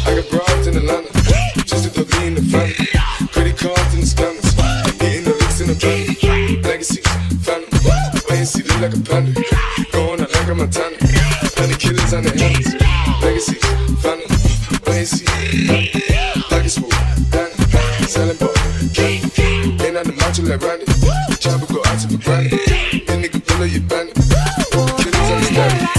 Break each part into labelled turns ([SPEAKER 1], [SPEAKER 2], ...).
[SPEAKER 1] I got broads in Atlanta, just to throw me in the family. Credit cards in the scammers, hitting the licks in the van. Legacies, family, fancy look like a panda. Going out like a Montana, 100 killers on their hands. Legacies, family, fancy, pockets full, Danny, selling ball, candy. Ain't on the macho like Randy, chopper go out to the granny. That nigga pull up your bandit, killers understand it.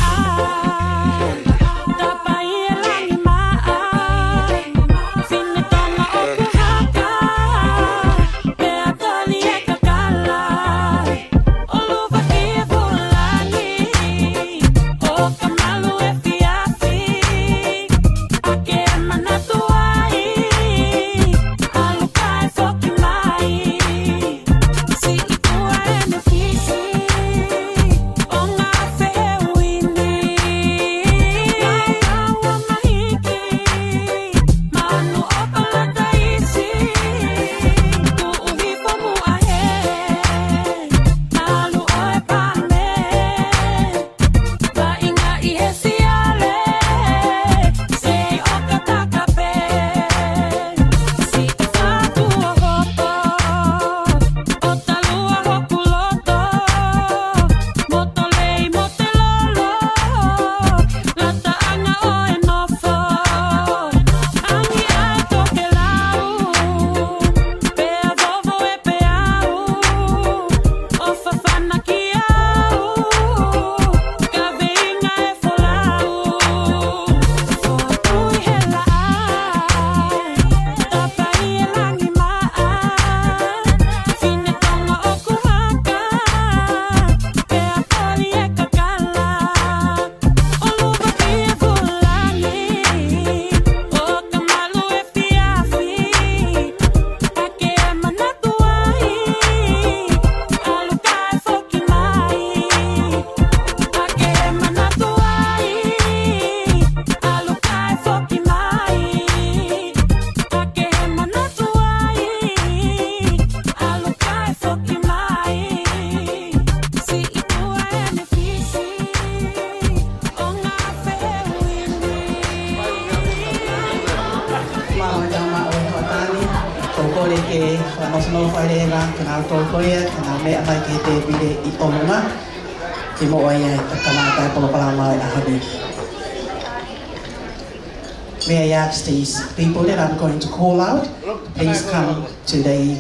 [SPEAKER 2] May I ask these people that I'm going to call out, please come to the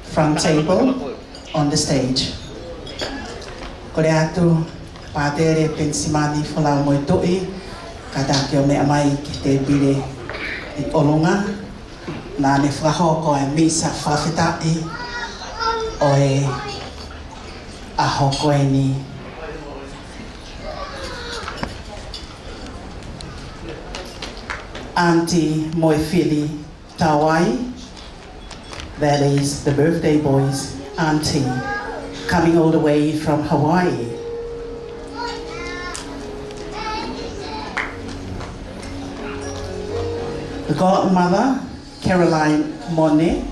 [SPEAKER 2] front table on the stage. Koreatu patere pensimani fala moitoi kadakio me amai kite bile I olunga na ne fraho ko e misa fafitai o e aho ko e ni Auntie Mafi-Tusitala, that is the birthday boy's auntie, coming all the way from Hawaii. The godmother, Caroline Monet,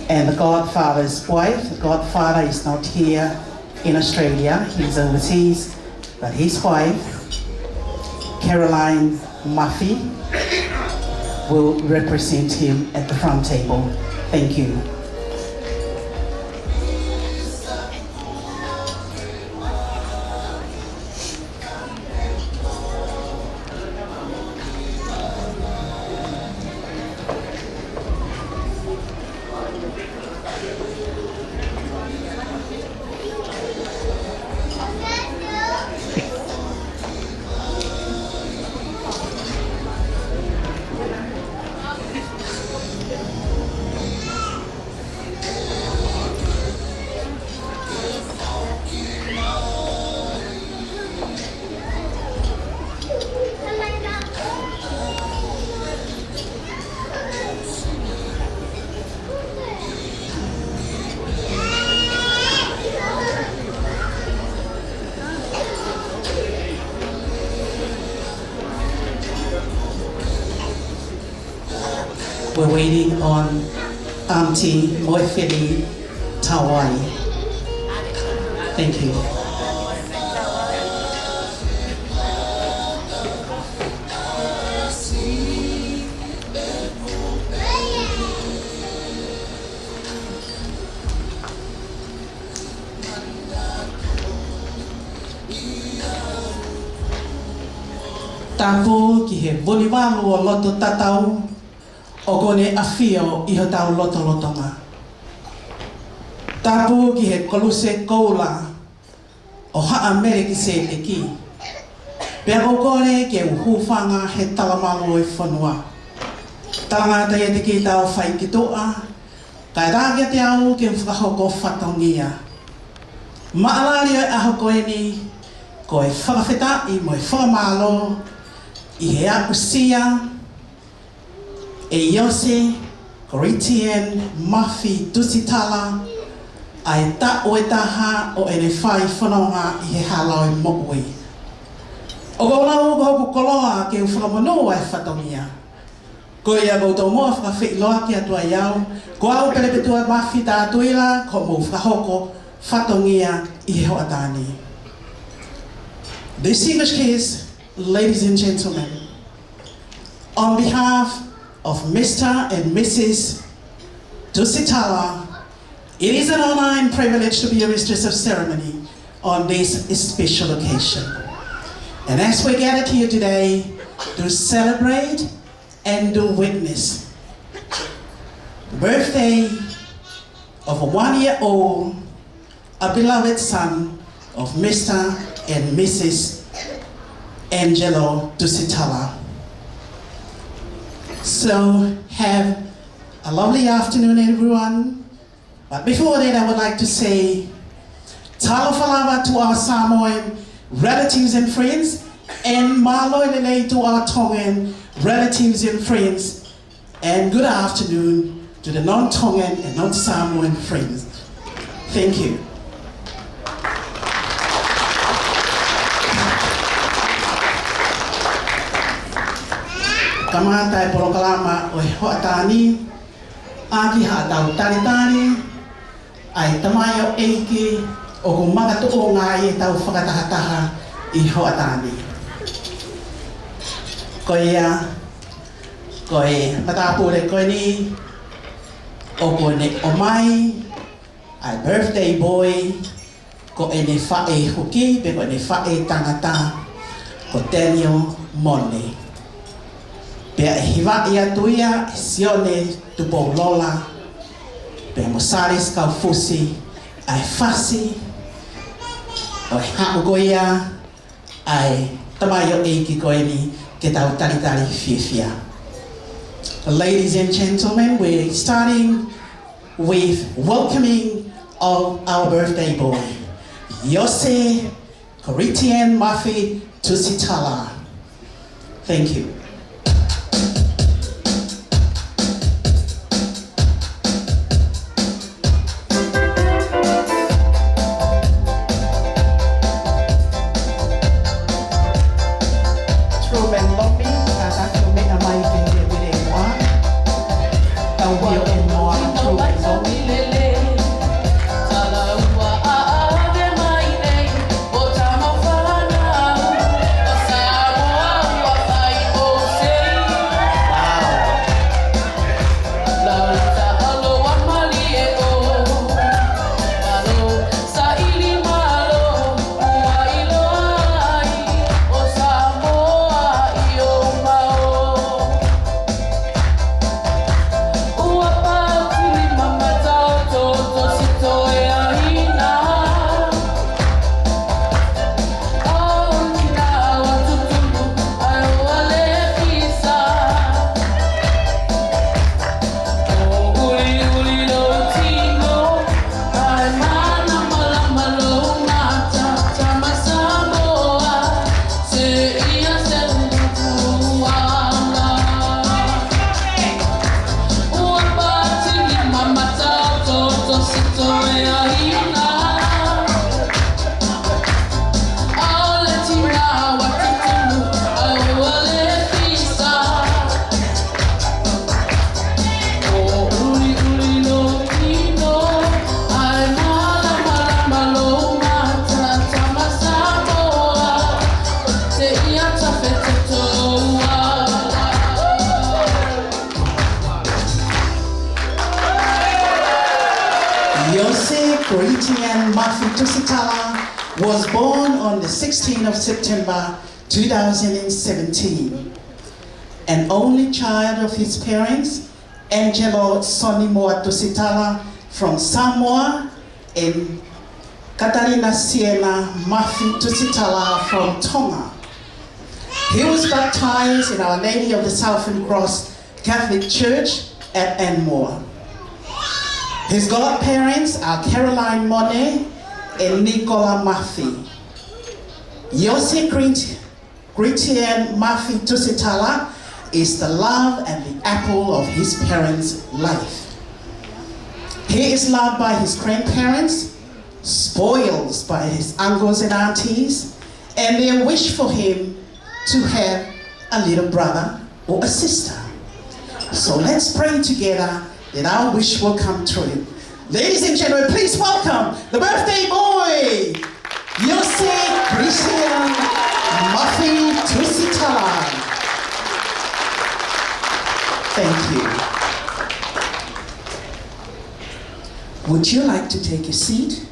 [SPEAKER 2] and the godfather's wife. The godfather is not here in Australia, he's overseas, but his wife, Caroline Mafi, will represent him at the front table. Thank you. We're waiting on Auntie Mafi-Tusitala. Thank you. Tapu ki he voliwalu o loto tatau o gone afio I ho tau loto lotonga. Tapu ki he koluse koula o haa mere ki se te ki. Pea kore ke uhufanga he talamalu e whanua. Tangata e te ki tau whai ki toa, kai rāgia te au ke whakahoko whatongia. Maalari o aho koe ni, ko e whakawheta I mo e whakamalo, I he akusia, e Iose-Corinthian Mafi-Tusitala, ai ta o e taha o ene whai whanonga I he halau e Moimoi. O koulau ko hoku koloa ke whakamono ai whatongia. Ko ia koutou moa whakawhi loa ki atua iau, ko au pelepetua mafi tātuila, ko mou whakahoko whatongia I he hoatani. Distinguished guests, ladies and gentlemen, on behalf of Mr. and Mrs. Tusitala, it is an honor and privilege to be a mistress of ceremony on this special occasion. And as we gathered here today to celebrate and to witness the birthday of a 1-year-old, a beloved son of Mr. and Mrs. Angelo Tusitala. So have a lovely afternoon, everyone. But before that, I would like to say talo falava to our Samoan relatives and friends, and malo lele to our Tongan relatives and friends, and good afternoon to the non-Tongan and non-Samoan friends. Thank you. Kamantai polokalama o hoatani, aki hatau tani, ai tamayo eiki, o kumaga tuo ngai tau whakatahataha I hoatani. Koe matapure koe ni, o kone o mai, ai birthday boy, ko ene whae huki, pe ko ene whae tangata, ko Daniel Mone. Pea e hiwa ia tuia, e sione tupo lola, pea mosaris kau fusi, ai fasi, o e haku goia, ai tamayo eiki koe ni, ke tau tari whiwhia. Ladies and gentlemen, we're starting with welcoming of our birthday boy, Iose-Corinthian Mafi-Tusitala. Thank you. Iose-Corinthian Mafi-Tusitala was born on the 16th of September 2017. An only child of his parents, Angelo Sonny Mafi-Tusitala from Samoa, and Katarina Siena Mafi-Tusitala from Tonga. He was baptized in Our Lady of the Southern Cross Catholic Church at Enmore. His godparents are Caroline Monet and Nicola Mafi. Iose-Corinthian Mafi-Tusitala is the love and the apple of his parents' life. He is loved by his grandparents, spoiled by his uncles and aunties, and they wish for him to have a little brother or a sister. So let's pray together that our wish will come true. Ladies and gentlemen, please welcome the birthday boy, Iose-Corinthian Mafi-Tusitala. Thank you. Would you like to take a seat?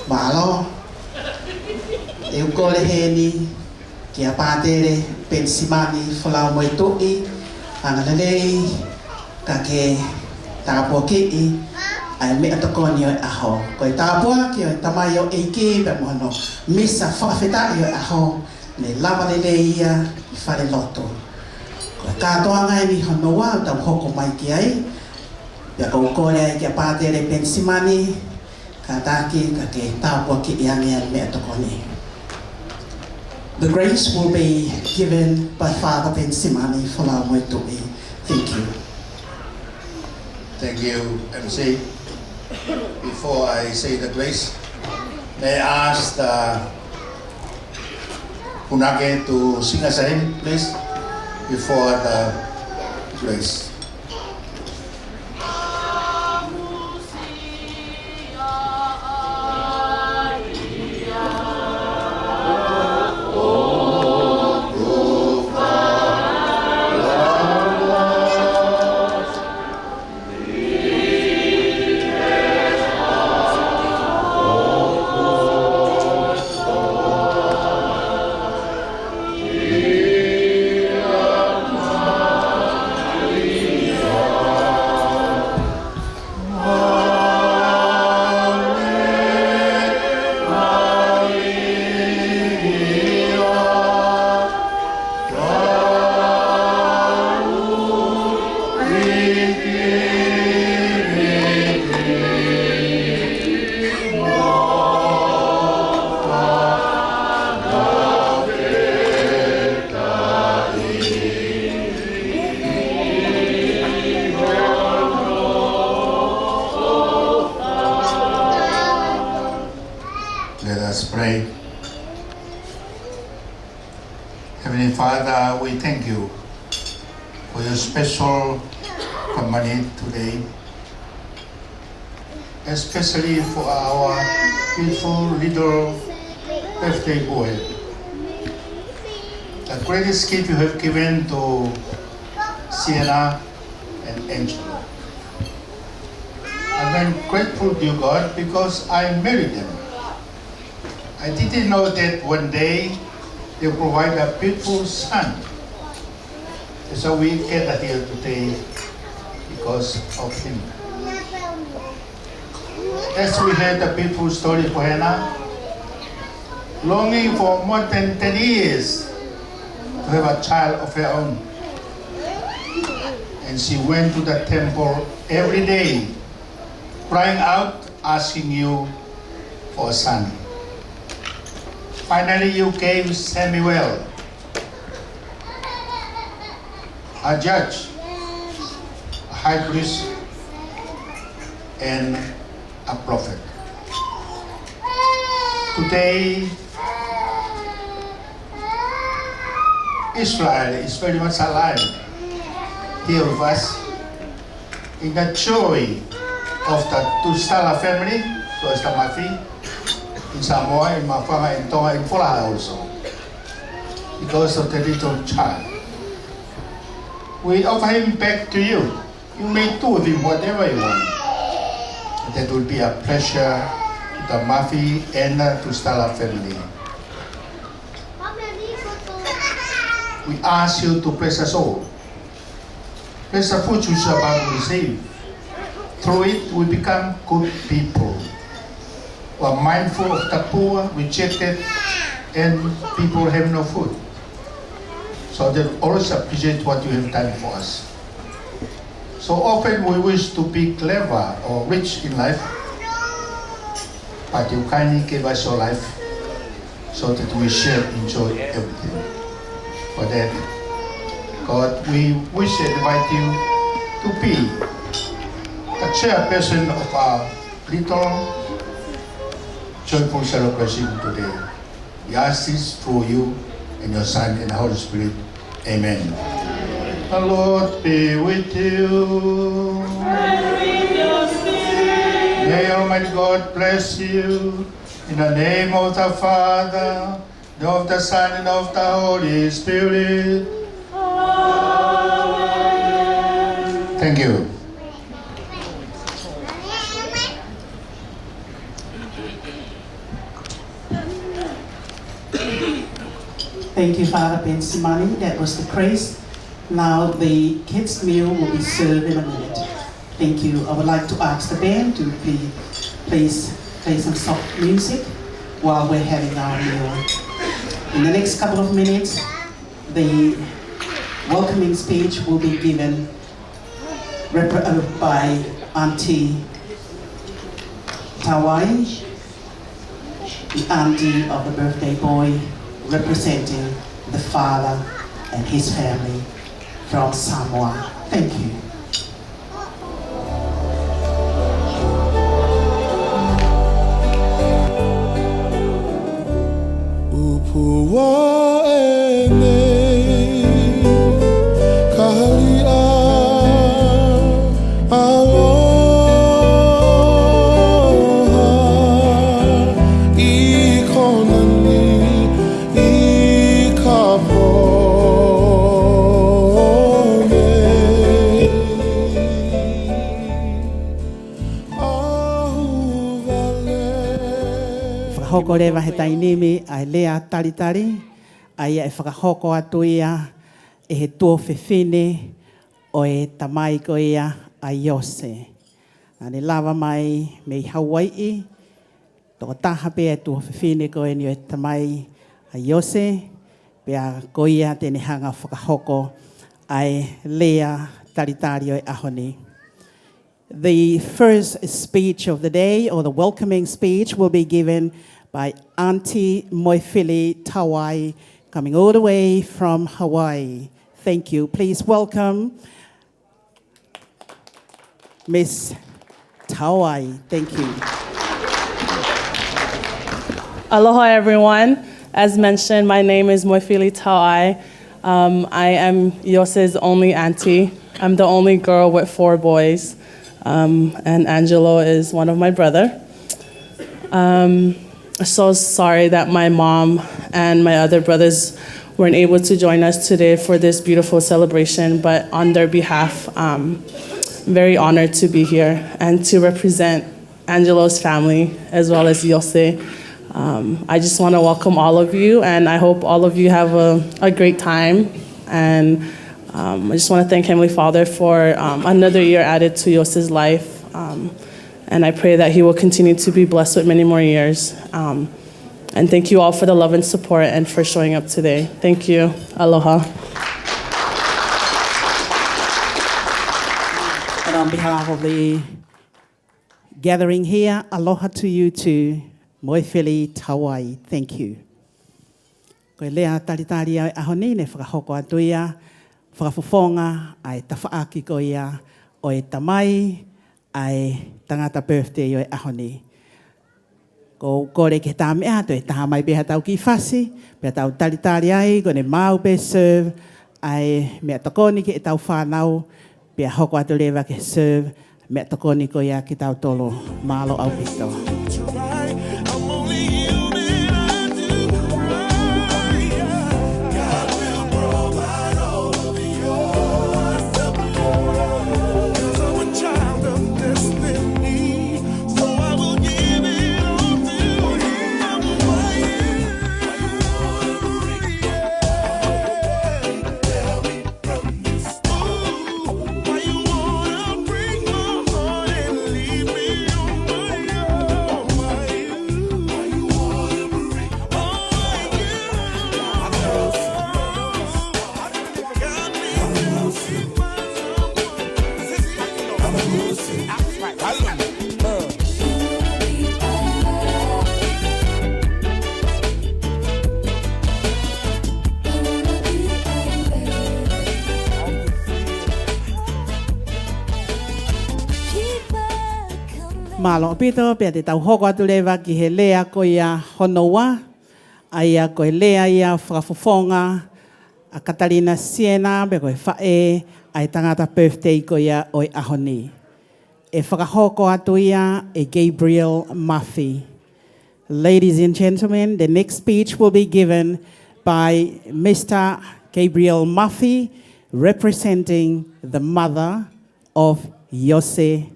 [SPEAKER 2] Malo, eu kore heni kia patere pensimani flau moitoi angalei kake tapo ki ai me atokoni aho koi tapo ki tamayo eke be mono misa fafeta yo aho le lava le ia fare loto ko ka to ngai ni hono wa ta hoko mai ki ai ya ko kore kia patere pensimani kataki kake tapo ki yang me atokoni. The grace will be given by Father Pensimani Fala Moitoi. Thank you.
[SPEAKER 3] Thank you, MC. Before I say the grace, may I ask the Punake to sing us a hymn, please, before the grace. Let us pray. Heavenly Father, we thank you for your special company today, especially for our beautiful little birthday boy. The greatest gift you have given to Sienna and Angelo. I'm grateful to you, God, because I married them. I didn't know that one day they provide a beautiful son. So we gather here today because of him. As we heard a beautiful story for Hannah, longing for more than 10 years to have a child of her own. And she went to the temple every day, crying out, asking you for a son. Finally, you gave Samuel, a judge, a high priest, and a prophet. Today, Israel is very much alive. here with us. In the joy of the Tusitala family, so is the Mafi, in Samoa, in Mafanga, in Tonga, in Paula also, because of the little child. We offer him back to you. You may do with him whatever you want. That will be a pleasure to the Mafi and the Tusitala family. We ask you to bless us all. Bless the food you shall about to receive. Through it, we become good people. We are mindful of the poor, rejected, and people have no food. So they always appreciate what you have done for us. So often we wish to be clever or rich in life, but you kindly give us your life so that we shall enjoy everything. For that, God, we wish and invite you to be the chairperson of our little joyful celebration today. We ask this through you and your Son and the Holy Spirit. Amen. The Lord be with you.
[SPEAKER 4] And with your spirit.
[SPEAKER 3] May Almighty God bless you. In the name of the Father, and of the Son, and of the Holy Spirit.
[SPEAKER 4] Amen.
[SPEAKER 3] Thank you.
[SPEAKER 2] Thank you, Father Pensimani. That was the praise. Now the kids' meal will be served in a minute. Thank you. I would like to ask the band to please play some soft music while we're having our meal. In the next couple of minutes, the welcoming speech will be given by Auntie Tawai, the auntie of the birthday boy, representing the father and his family from Samoa. Thank you.
[SPEAKER 1] Upua ene kaharia aloha I konani I kapone ahuvale.
[SPEAKER 2] Whakahoko rewa he tainimi ai lea taritari, ai e whakahoko atu ia e he tō whiwhine o e tamai ko ia a Iose. Ane lawa mai me i Hawaii, tō taha pia e tō whiwhine ko e ni o e tamai a Iose, pia ko ia tēne hanga whakahoko ai lea taritari o e ahoni. The first speech of the day, or the welcoming speech, will be given by Auntie Mafi-Tusitala, coming all the way from Hawaii. Thank you. Please welcome Miss Tawai. Thank you.
[SPEAKER 4] Aloha, everyone. As mentioned, my name is Mafi-Tusitala. I am Iose's only auntie. I'm the only girl with 4 boys, and Angelo is one of my brother. So sorry that my mom and my other brothers weren't able to join us today for this beautiful celebration, but on their behalf, very honored to be here and to represent Angelo's family as well as Iose. I just want to welcome all of you, and I hope all of you have a great time. And I just want to thank Heavenly Father for another year added to Iose's life. And I pray that he will continue to be blessed with many more years. And thank you all for the love and support and for showing up today. Thank you. Aloha.
[SPEAKER 2] And on behalf of the gathering here, aloha to you too, Mafi-Tusitala. Thank you. Koe lea taritari ai ahoni ne whakahoko atu ia, whakafofonga ai tawhaaki ko ia o e tamai ai tangata birthday o e ahoni. Ko kore ke tā mea to e taha mai beha tau ki whasi, beha tau taritari ai, ko ne mau be serve ai mea tokoni ki e tau whanau, pia hoko atu lewa ke serve, mea tokoni ko ia ki tau tolo, malo au pito. Malo pito pia te tau hoko atu lewa ki he lea ko ia honoa, aia ko e lea ia whakafofonga, a Katarina Siena, be ko e whae, ai tangata birthday ko ia o e ahoni. E whakahoko atu ia e Gabriel Mafi. Ladies and gentlemen, the next speech will be given by Mr. Gabriel Mafi, representing the mother of Iose.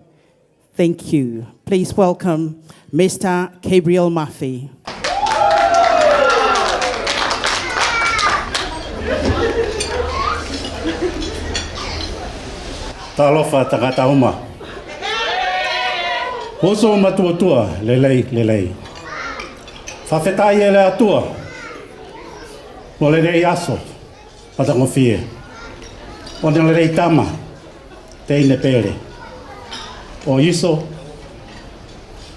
[SPEAKER 2] Thank you. Please welcome Mr. Gabriel Mafi.
[SPEAKER 5] Talofa tangata uma. Hoso matuatua, lelei. Whawhetai e le atua. Mo le rei aso, patango fie. O le rei tama, te ine pere. O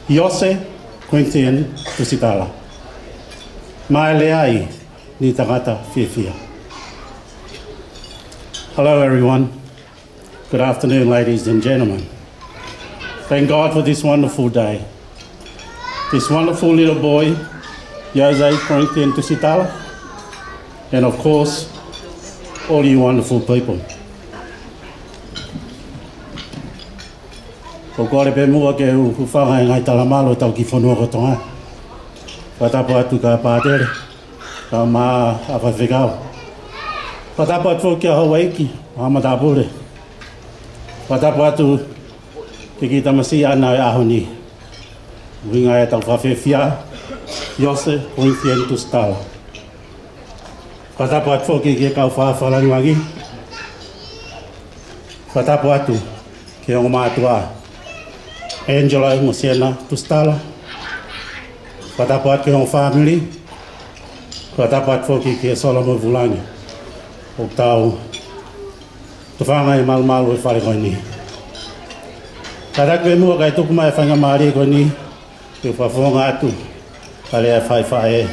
[SPEAKER 5] Iose-Corinthian Tusitala. Mai le ai ni tangata fia. Hello everyone. Good afternoon, ladies and gentlemen. Thank God for this wonderful day. This wonderful little boy, Iose-Corinthian Tusitala, and of course, all you wonderful people. Ko kore pe mua ke whanga ngai talamalo tau ki whanua kotonga. Whatapo atu ka pātere, ka mā awhawhikau. Whatapo atu ki a Hawaii, Hamatapure. Whatapo atu ki tamasi ana e ahoni. Winga e tau whawhewhia, Iose-Corinthian Tusitala. Whatapo atu ki kau whawharangi. Whatapo atu ki o mātua. Angela Mosiena Tusitala. Whatapat ki hong family. Whatapat whoki ki e Solomon Vulangi. O tau tu whanga i malu e whare koe ni. Tarak me mua kai tuku mai whanga maari koe ni. Ki whawhonga atu. Kale e whai.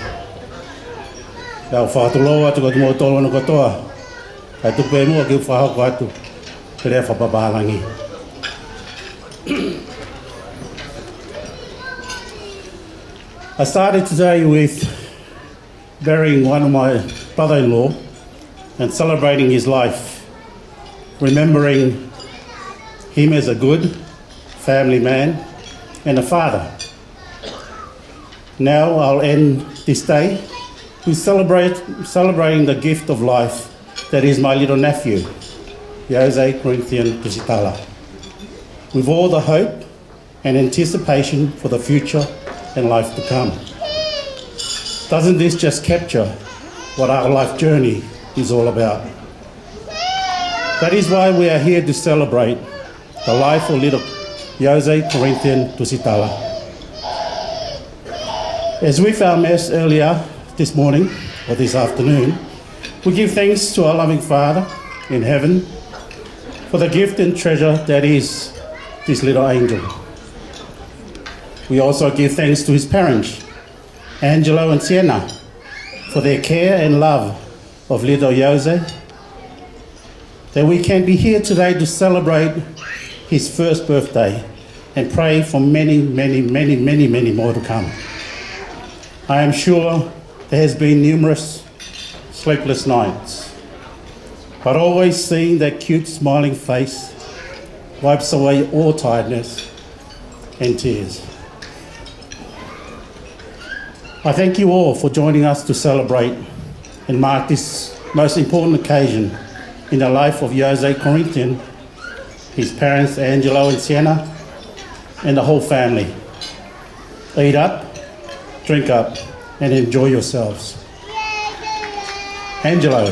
[SPEAKER 5] Kau whatuloa atu ka tumo tolo no katoa. Kai tuku me mua ki whahoko atu. Kile e whapapalangi. I started today with burying one of my brother-in-law and celebrating his life, remembering him as a good family man and a father. Now I'll end this day with celebrating the gift of life that is my little nephew, Iose-Corinthian Tusitala, with all the hope and anticipation for the future and life to come. Doesn't this just capture what our life journey is all about? That is why we are here to celebrate the life of little Iose-Corinthian Tusitala. As with our mass earlier this morning or this afternoon, we give thanks to our loving Father in heaven for the gift and treasure that is this little angel. We also give thanks to his parents, Angelo and Siena, for their care and love of little Iose, that we can be here today to celebrate his first birthday and pray for many more to come. I am sure there has been numerous sleepless nights, but always seeing that cute smiling face wipes away all tiredness and tears. I thank you all for joining us to celebrate and mark this most important occasion in the life of Iose-Corinthian, his parents Angelo and Sienna, and the whole family. Eat up, drink up, and enjoy yourselves. Angelo,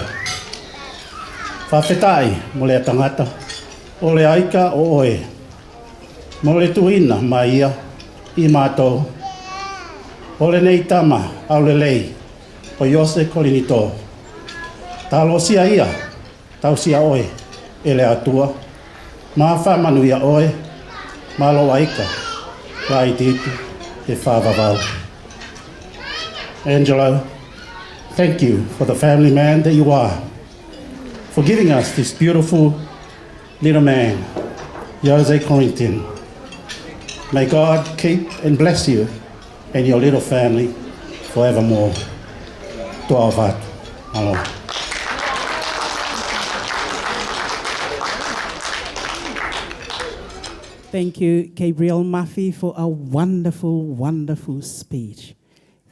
[SPEAKER 5] whawhetai mo le tangata, o le aika o oe, mo le tuina mai ia I mātou, o le nei tama au le lei o Iose-Corinthian. Talo sia ia, tau sia oe, e le atua, mā whamanu ia oe, mā lo aika, lai titu, e whāwawau. Angelo, thank you for the family man that you are, for giving us this beautiful little man, Iose-Corinthian. May God keep and bless you and your little family forevermore. Toa whatu. Aloha.
[SPEAKER 2] Thank you, Gabriel Mafi, for a wonderful, wonderful speech.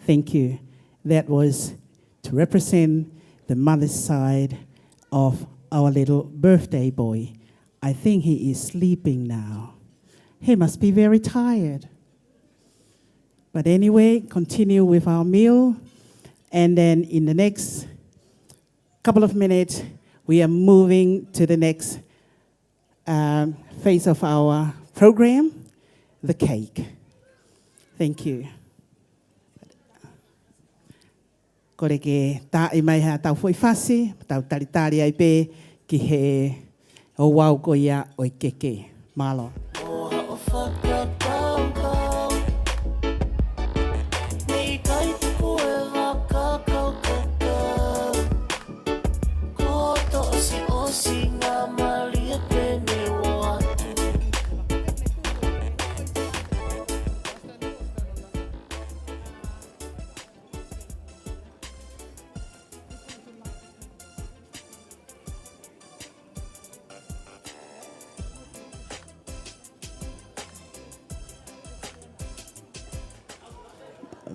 [SPEAKER 2] Thank you. That was to represent the mother's side of our little birthday boy. I think he is sleeping now. He must be very tired. But anyway, continue with our meal. And then in the next couple of minutes, we are moving to the next phase of our program, the cake. Thank you. Kore ke tae mai ha tau foi fasi, tau taritari ai pe ki he o wau ko ia o keke. Malo.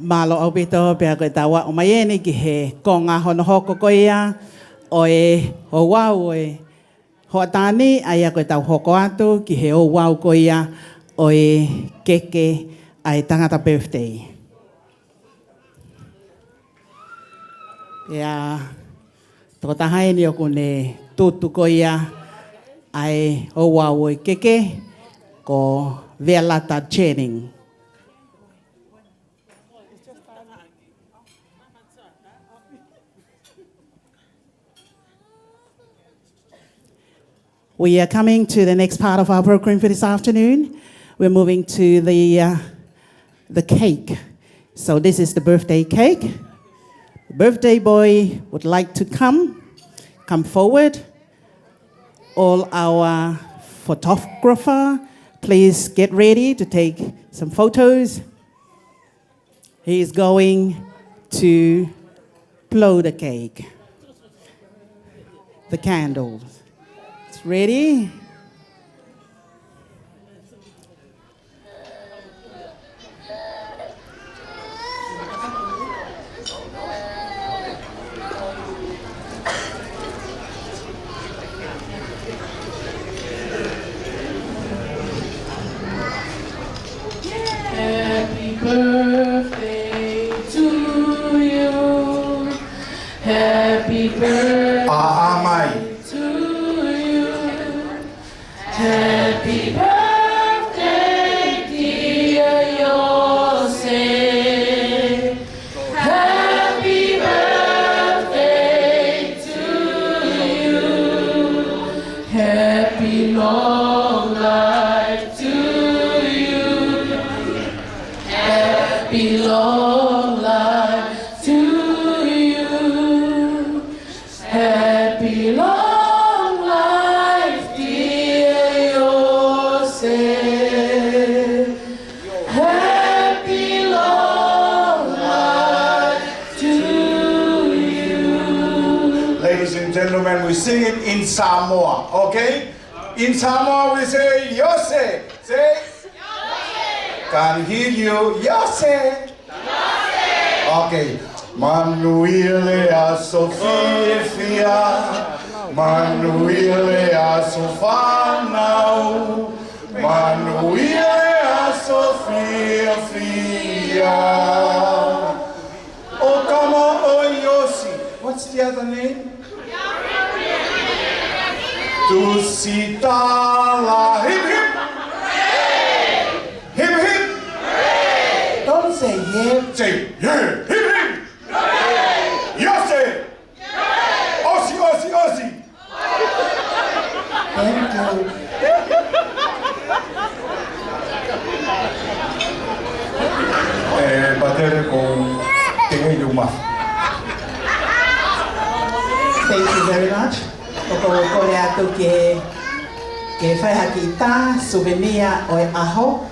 [SPEAKER 2] Malo au pito pia koe tawa o mai ene ki he konga hono hoko koe ia o e o wau e ho atani ai a koe tau hoko atu ki he o wau koe ia o e keke ai tangata birthday. Pia toko tahai ni o kune tutu koe ia ai o wau e keke ko Velata Channing. We are coming to the next part of our program for this afternoon. We're moving to the cake. So this is the birthday cake. The birthday boy would like to come forward. All our photographer, please get ready to take some photos. He is going to blow the cake, the candles. Ready?
[SPEAKER 4] Happy birthday to you. Happy birthday. Happy birthday, dear Iose. Happy birthday to you. Happy long life to you. Happy long life to you. Happy long
[SPEAKER 6] ladies and gentlemen, we sing it in Samoa, okay? In Samoa we say Iose. Say Iose. Can hear you. Iose. Iose. Okay. Manuile a Sofia, Manuile a Sofanau, Manuile a Sofia. Oh, come on, oh, Yossi. What's the other name? Tusitala. Hip hip. Hip hip.
[SPEAKER 2] Don't say hip.
[SPEAKER 6] Say yeah. Hip hip. Iose. Osi, osi, osi.
[SPEAKER 2] Thank you.
[SPEAKER 6] Batere con tingin yung ma.
[SPEAKER 2] Thank you very much. Ko rea tu ke whai hakita souvenir o e aho.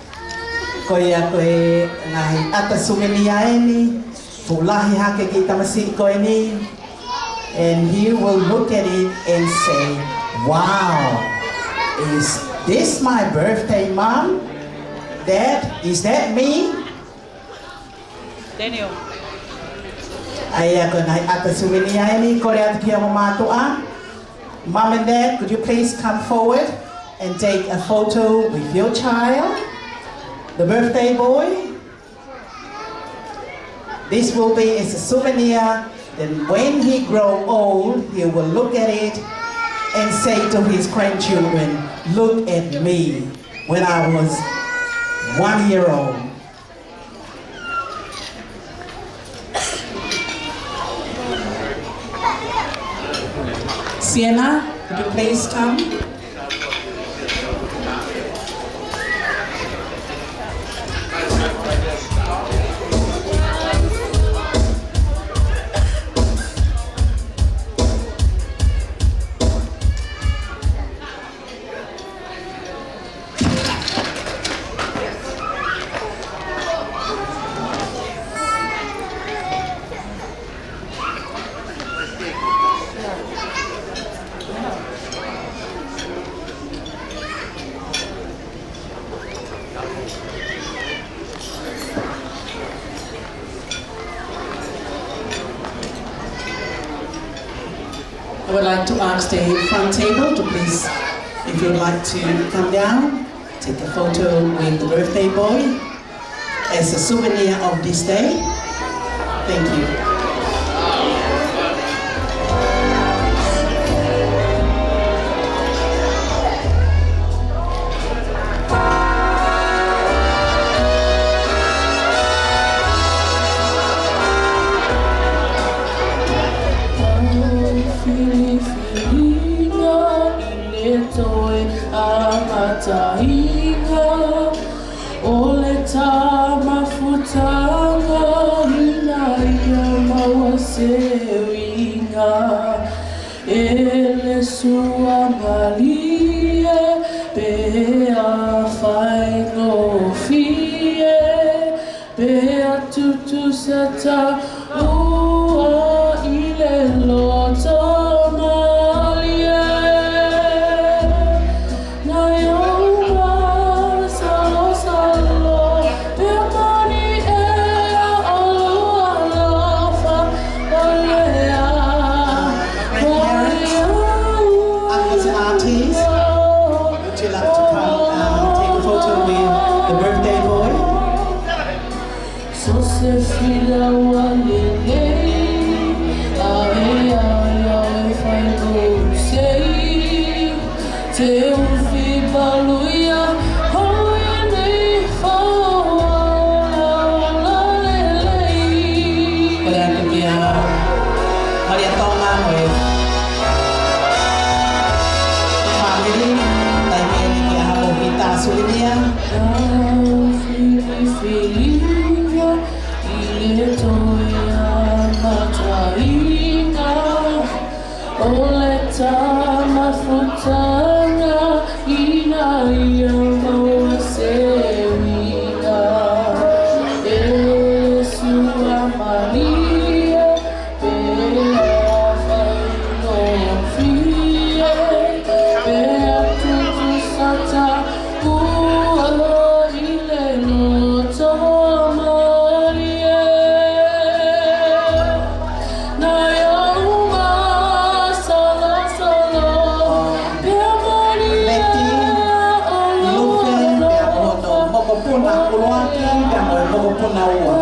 [SPEAKER 2] Ko ia koe ngahi ata souvenir e ni. Fulahi hake ki tamasi ko e ni. And you will look at it and say, wow, is this my birthday, Mom? Dad, is that me?
[SPEAKER 7] Daniel.
[SPEAKER 2] Aya ko ngahi ata souvenir e ni. Ko rea tu ki o mātua. Mom and Dad, could you please come forward and take a photo with your child, the birthday boy? This will be as a souvenir. Then when he grow old, he will look at it and say to his grandchildren, look at me when I was 1 year old. Sienna, could you please come? I would like to ask the front table to please, if you'd like to come down, take a photo with the birthday boy as a souvenir of this day. Thank you.
[SPEAKER 4] Tahinga, ole tamafutanga, inaya mawasewinga, ele suamalie, pea faino fie, pea tutusata, ua ile lota. Maria,
[SPEAKER 2] puna uluaki dan mau puna uang.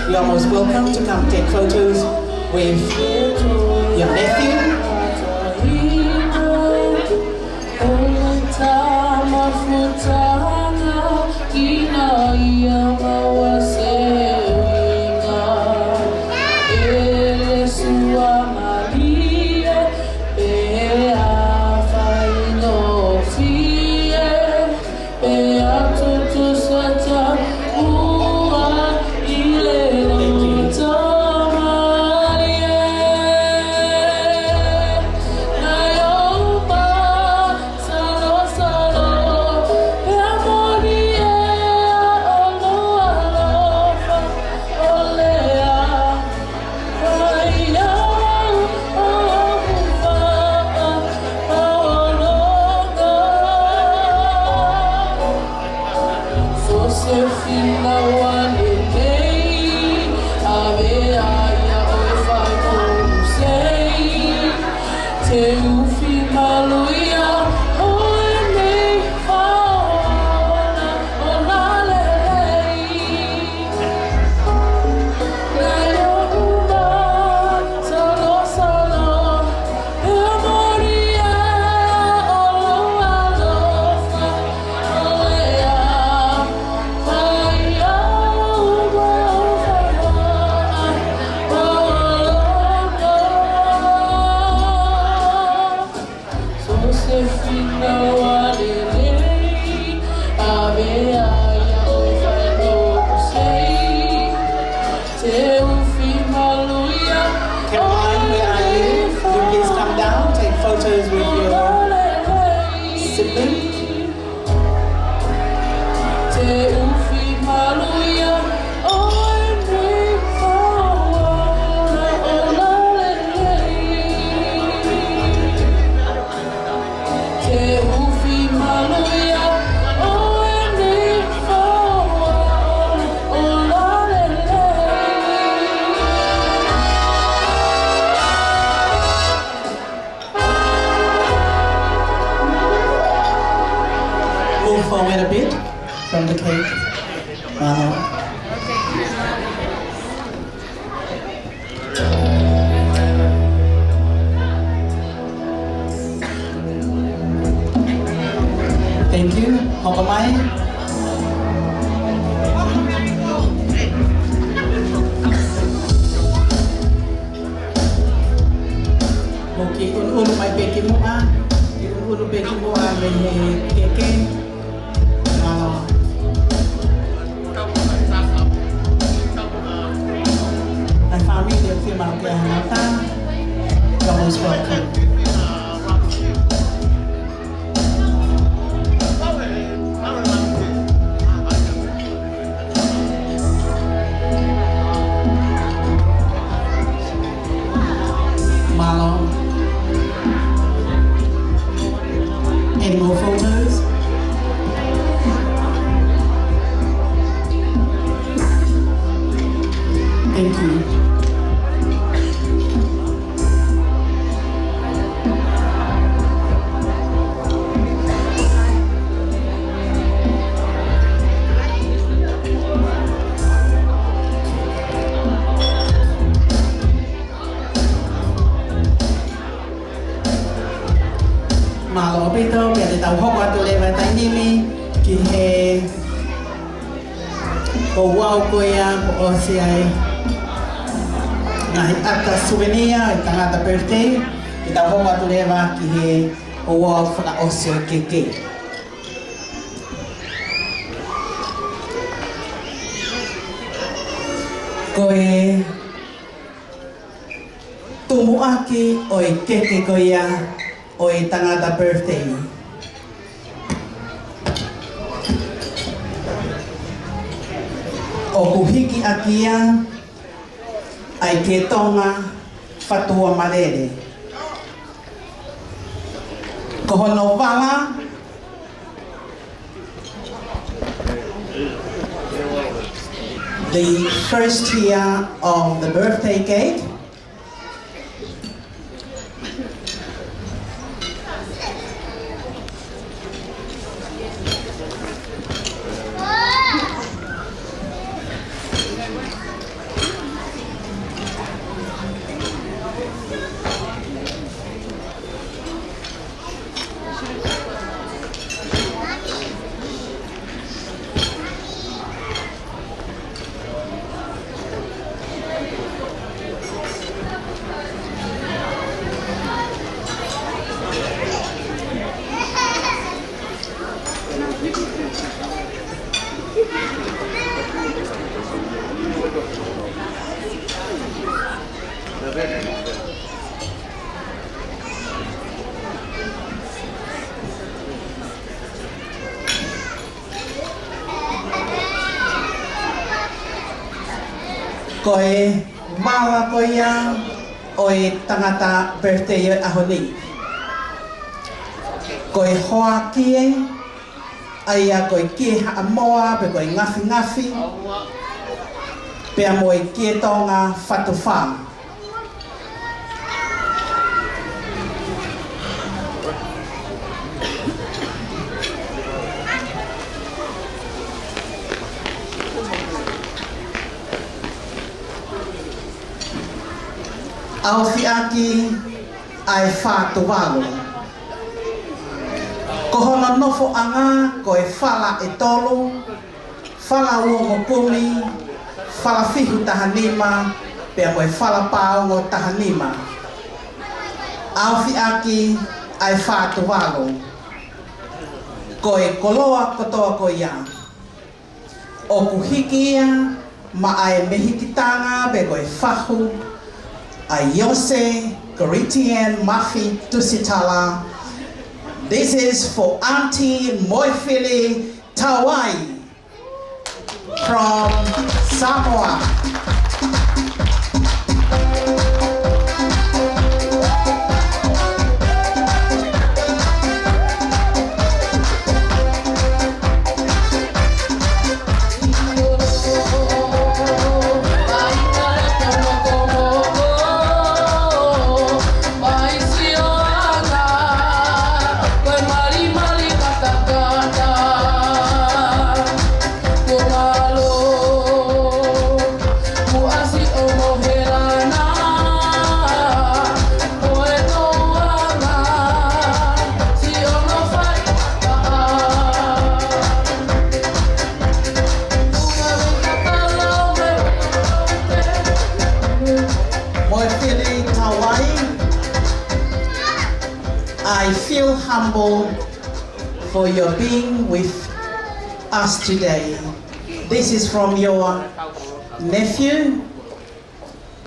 [SPEAKER 2] You're most welcome to come take photos with your nephew. Forward a bit from the cake. Thank you. Moimoi. Moki un mai peki mua. Un peki mua me keke. My family, they'll feel my you're most welcome. Malo. Any more photos? Thank you. Malo pito, pia te tau hoko atu lewa tainimi, ki he ko wau ko ia, ko osi ai. Ngahi ata souvenir, i tangata birthday, ki tau hoko atu lewa ki he o wau whaka osi o keke. Ko e tumu aki o i keke ko ia, o i tangata birthday. O kuhiki akia ai ke tonga fatua marere. Ko hono wala the first year of the birthday cake. Koe mawa ko ia o i tangata birthday o ahoni. Koe hoa kie, aia koe kie haa moa, pe koe ngafi ngafi, pea moe kie tonga whatu wha. Awhi aki ai whātu walo. Ko hono nofo anga koe whala e tolu, whala ua mokumi, whala fihu tahanima, pea koe whala pāongo tahanima. Awhi aki ai whātu walo. Koe koloa kotoa ko ia. O kuhiki ia, ma ai mehikitanga pe koe whahu, Iose-Corinthian Mafi-Tusitala. This is for Auntie Mafi-Tusitala from Samoa. I feel humble for your being with us today. This is from your nephew,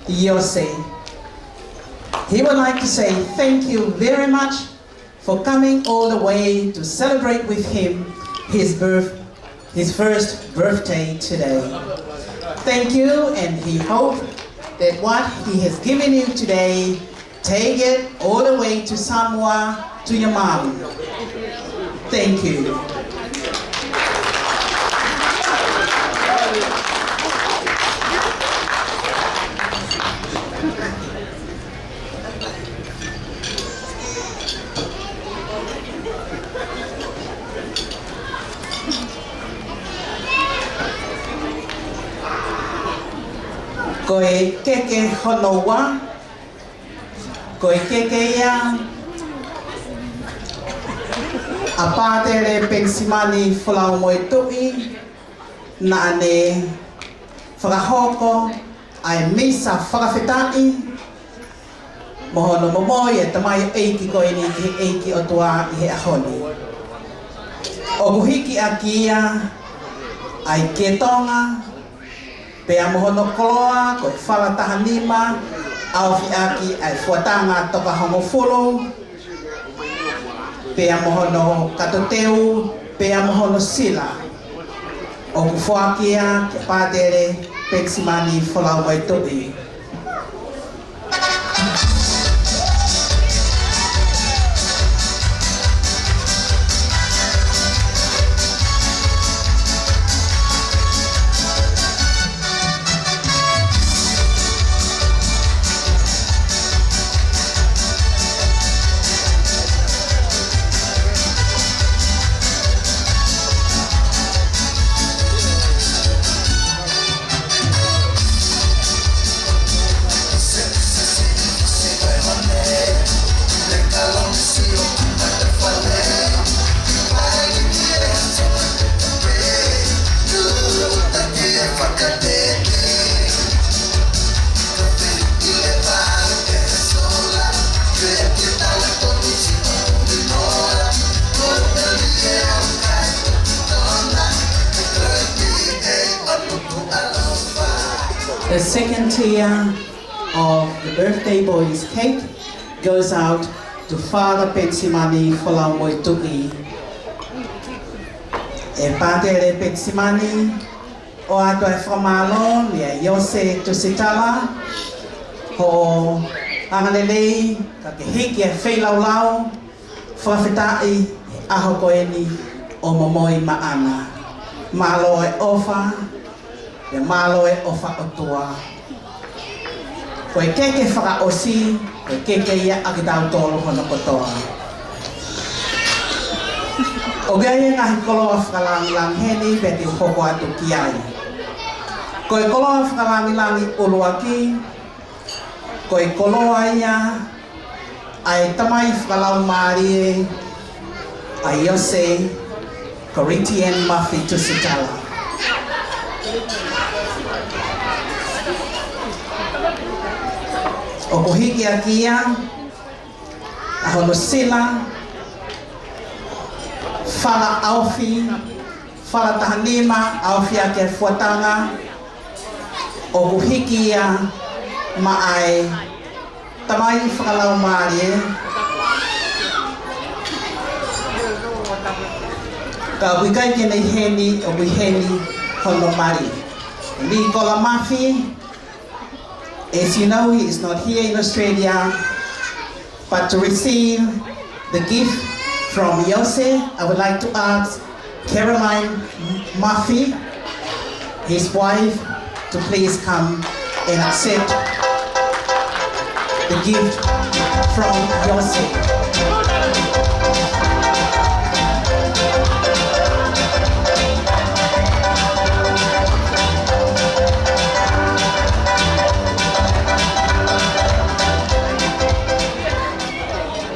[SPEAKER 2] Iose. He would like to say thank you very much for coming all the way to celebrate with him his first birthday today. Thank you, and he hopes that what he has given you today, take it all the way to Samoa, to your mom. Thank you. Koe keke honoa, koe keke ia, Apatere pensimani fulau moitui na ane whakahoko ai misa whakawhetai mohono Moimoi e tamai eiki koe ni ki eiki o tua i he ahoni. O kuhiki a kia ai ketonga pea mohono koloa koe whalatahanima au fi aki ai fuatanga toka homofolo pea mohono katoteu pea mohono sila o kufuakia ke patere pensimani fulau moitui. The second tier of the birthday boy's cake goes out to Father Pensimani Fulau Moitui. E Padre Pensimani o ato e whamalo ni a Iose-Tusitala ho angalelei ka ke hiki e whailau whawhetai aho koeni o Moimoi maana. Malo e ofa e malo e ofa o tua. Koe keke whakaosi, koe keke ia akitau tolu hono kotoa. O gaya ngahi koloa whakalangilang heni beti hoko atu kiai. Koe koloa whakalangilangi uluaki, koe koloa ia ai tamai whakalau maari a Iose-Corinthian Mafi-Tusitala. O kuhiki a kia, a hono sila, whala aufi, whala tahanima, aufi a ke fuatanga, o kuhiki a maai, tamai whakalau maari, ka wikai kene heni o wiheni hono mari. Li kola Mafi. As you know, he is not here in Australia, but to receive the gift from Iose, I would like to ask Caroline Mafi, his wife, to please come and accept the gift from Iose.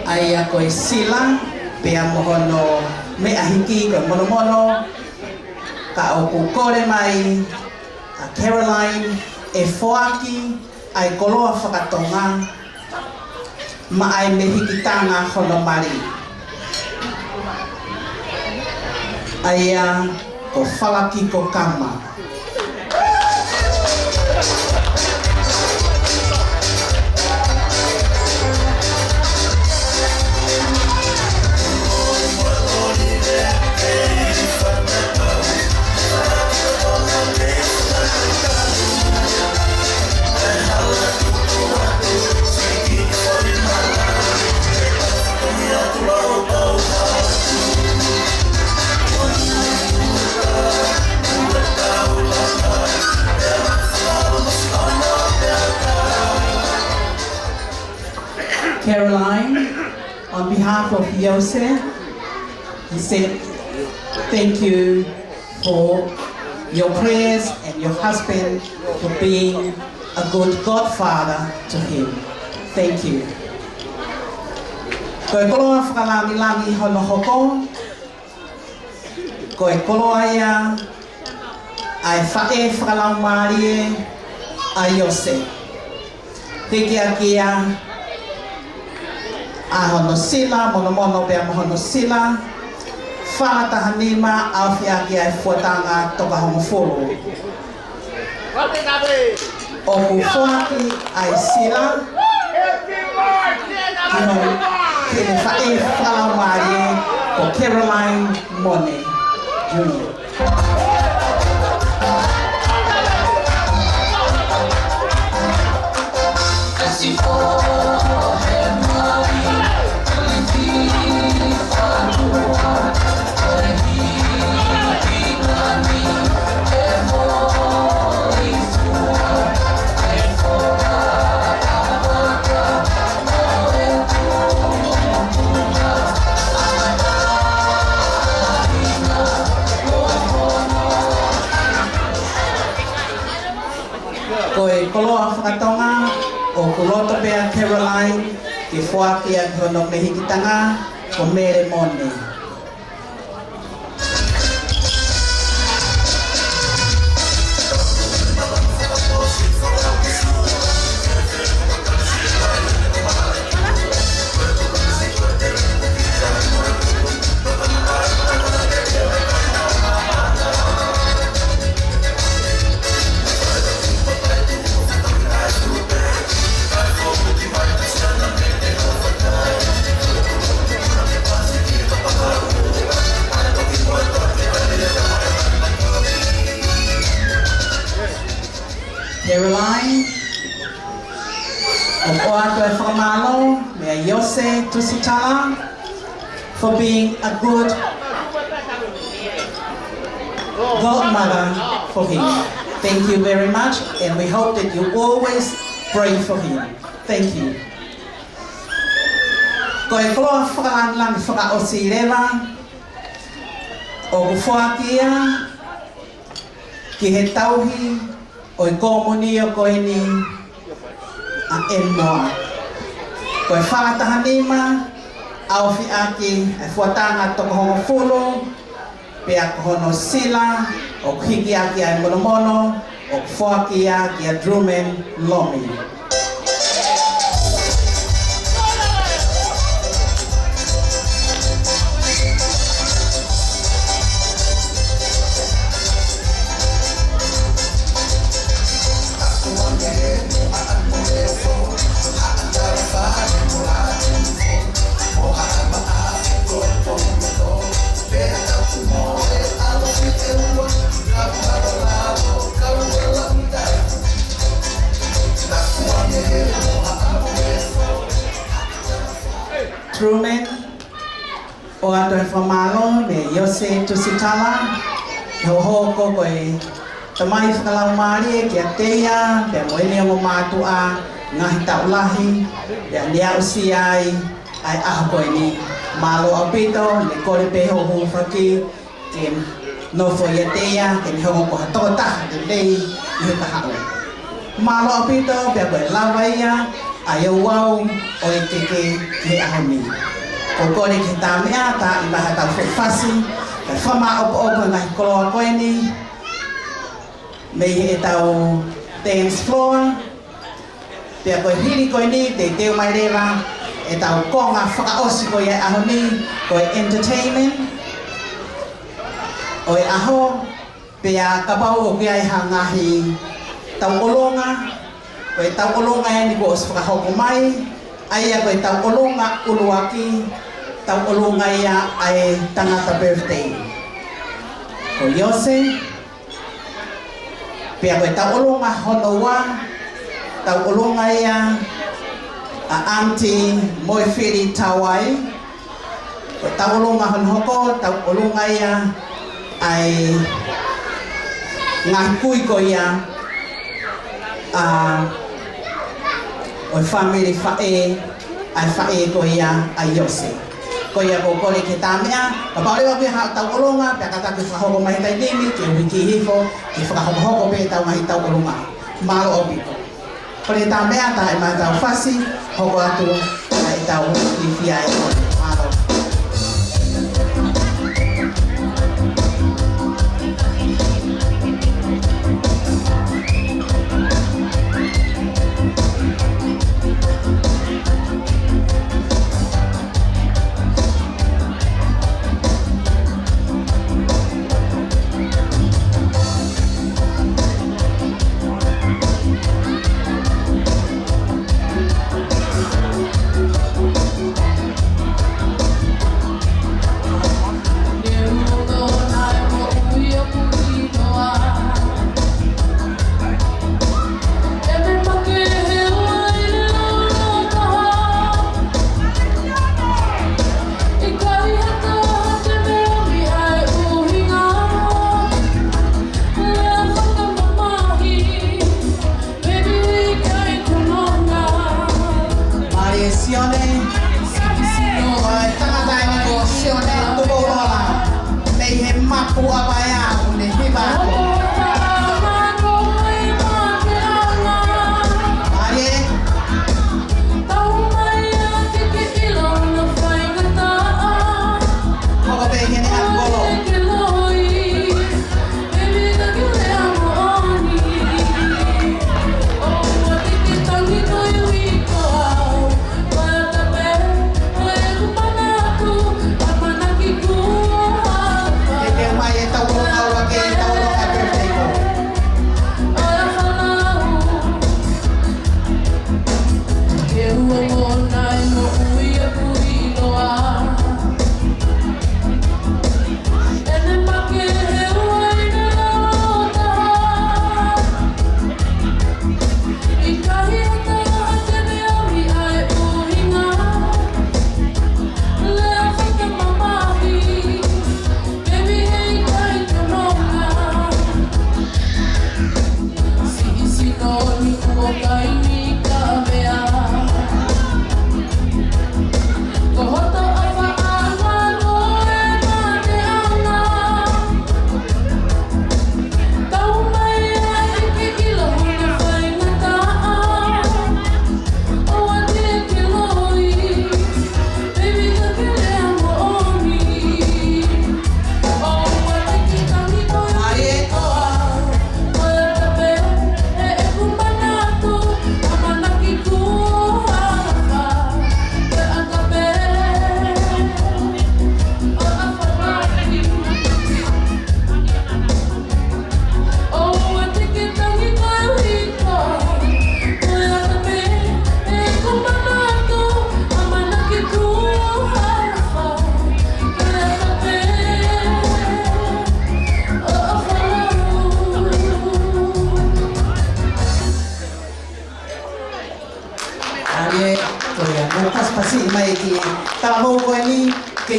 [SPEAKER 2] Ai koe sila, pea mohono me ahiki koe mono mono, ka o kukore mai a Caroline e foaki ai koloa whakatonga ma ai me hikitanga hono mari. Ai ko whalaki ko kama. Caroline, on behalf of Iose, he said, thank you for your prayers and your husband for being a good godfather to him. Thank you. Koe koloa whakalangi hono hoko, ko e koloa ia ai whae whakalau maari a Iose. Hiki a kia a hono sila, mono pia hono sila, whangata hanima au whia kia e fuatanga toka hongo fulu. O kufuaki ai sila, ki ne whae whakalau maari ko Caroline Mone Jr. Koe koloa whakatonga o kuloto pea Caroline ki whuaki a hono mehikitanga ko Mere Mone. Caroline, of Oatua Whakamalo, may Iose-Tusitala, for being a good godmother for him. Thank you very much, and we hope that you always pray for him. Thank you. Ko e koloa whakalanlang whakaosi rewa, o kuwhakia, ki he tauhi, o i komunio ko ni a Emoa. Ko e whakatahanima, au whiaki e fuatanga toko hongo fulu, pea ko hono sila, o hiki aki ai mono, o whaki aki a Drumen Lomi. Truman, o ato e whamalo, me Iose-Tusitala, ho ko koe tamai whakalau maari e kia teia, pia moene o mātua, ngahi taulahi, pia nia usi ai aho koe ni malo apito, ne kore peho hu whaki, ke nofo ia teia, ke ni hongo ko hatoa taha, ke lei i he tahao. Malo apito, pia koe lawa ia, ai au wau o e teke he aho ni. Ko kore ke tā mea, tā i maha tau whewhasi, ka whama opo ngahi koloa koe ni, me he tau dance floor, pia koe hiri koe ni, te teo mai rewa, e tau konga whakaosi koe e aho ni, koe entertainment, o e aho, pia kapau o kia i hangahi tau olonga, koe tau olonga e ni ko os whakahoko mai, aia koe tau olonga uluaki, tau olonga ia ai tangata birthday. Ko Iose, pia koe tau olonga honoa, tau olonga ia a Auntie Moifiri Tawai, koe tau olonga honhoko, tau olonga ia ai ngā kui ko ia o family whae, ai whae ko ia a Iose. Ko ia ko kore ke tā mea, ka paurewa pia hao tau olonga, pia kata ki whahoko mahi tai nimi, ki wiki hifo, ki whakahoko pe tau mahi tau olonga. Malo o piko. Kore tā mea, tā e mahi tau whasi, hoko atu, ai tau i whiai. Malo.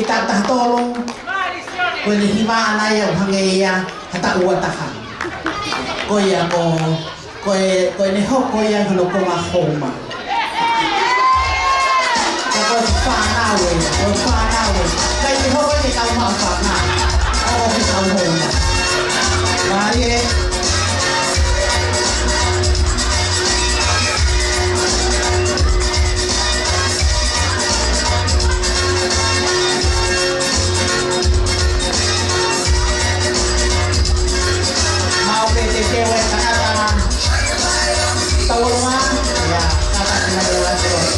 [SPEAKER 2] tatatolong. Kung himaan na yung hangaya, hatakuwa tahan. Kuya ko, kuya ni ho, kuya ko ko mahoma. Kapag panawe, kaya ni ho, kuya ikaw maapana. Oo, ikaw homa. Mari cewek kata tahu rumah ya kata cuma 200.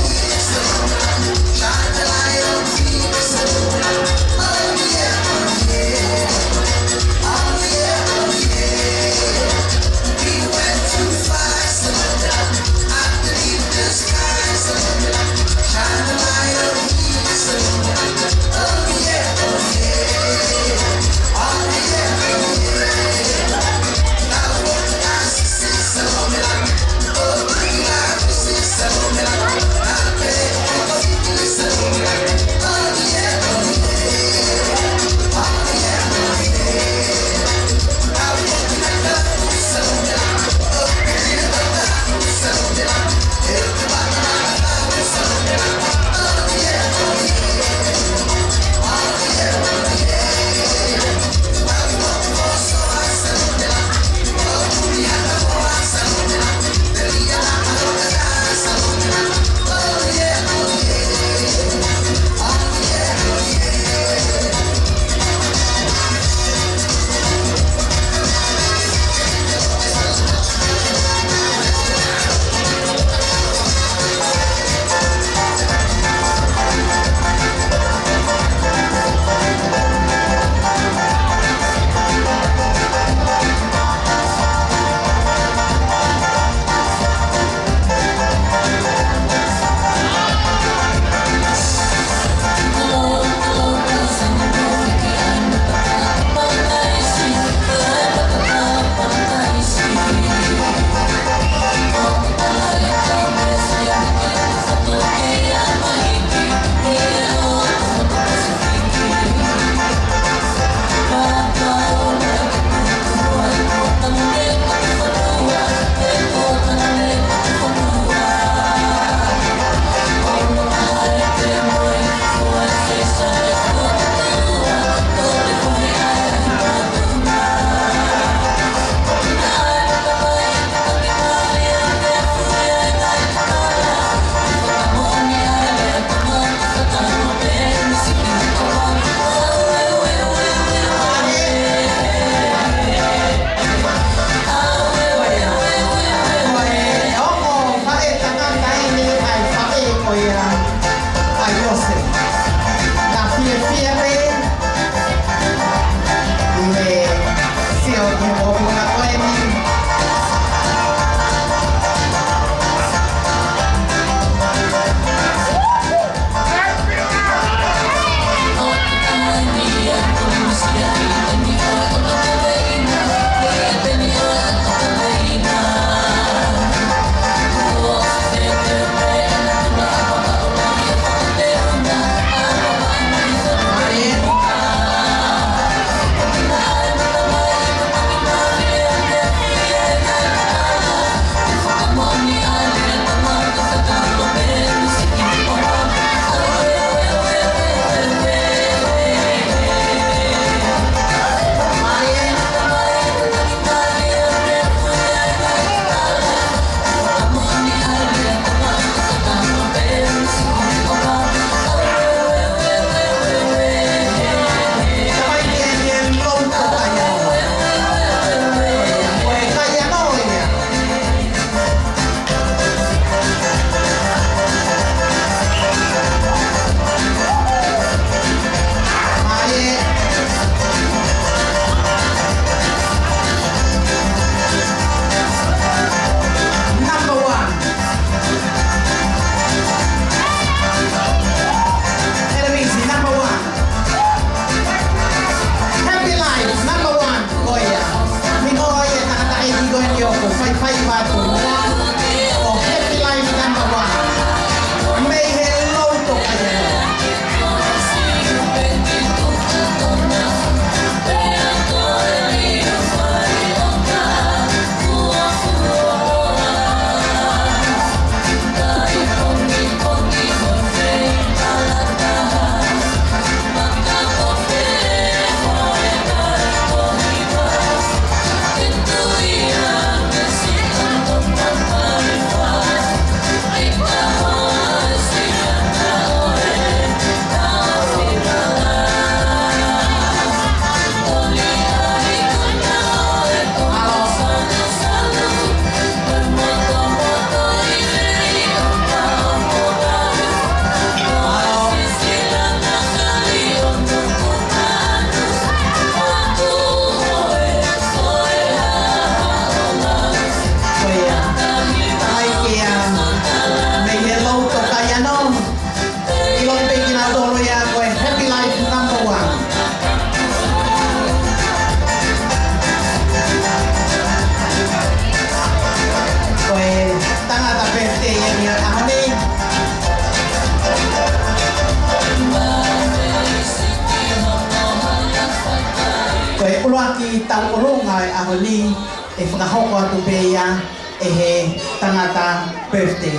[SPEAKER 2] Ruaki tau olonga ahoni e whakahoko atu beia e he tangata birthday.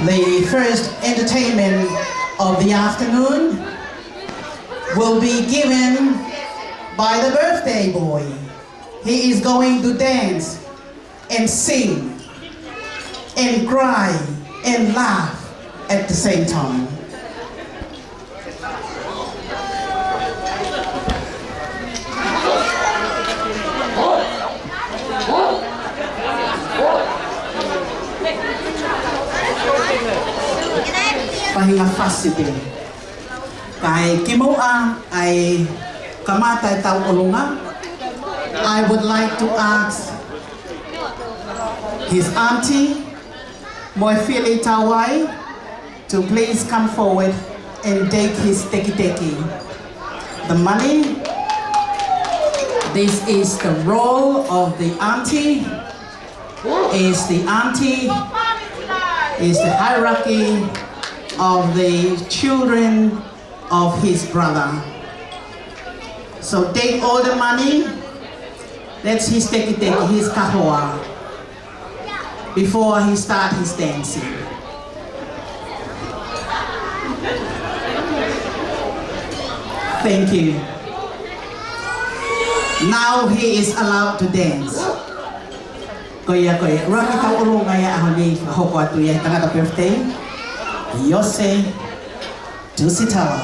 [SPEAKER 2] The first entertainment of the afternoon will be given by the birthday boy. He is going to dance and sing and cry and laugh at the same time. Pahinga fasite. Kay kimoa ay kamata tau olunga. I would like to ask his auntie, Moimoi, to please come forward and take his teki-teki. The money, this is the role of the auntie, is the hierarchy of the children of his brother. So take all the money, that's his teki-teki, his kahoa, before he start his dancing. Thank you. Now he is allowed to dance. Koya. Raki tau urunga ya ahoni hoko atu ya tangata birthday. Iose-Tusitala.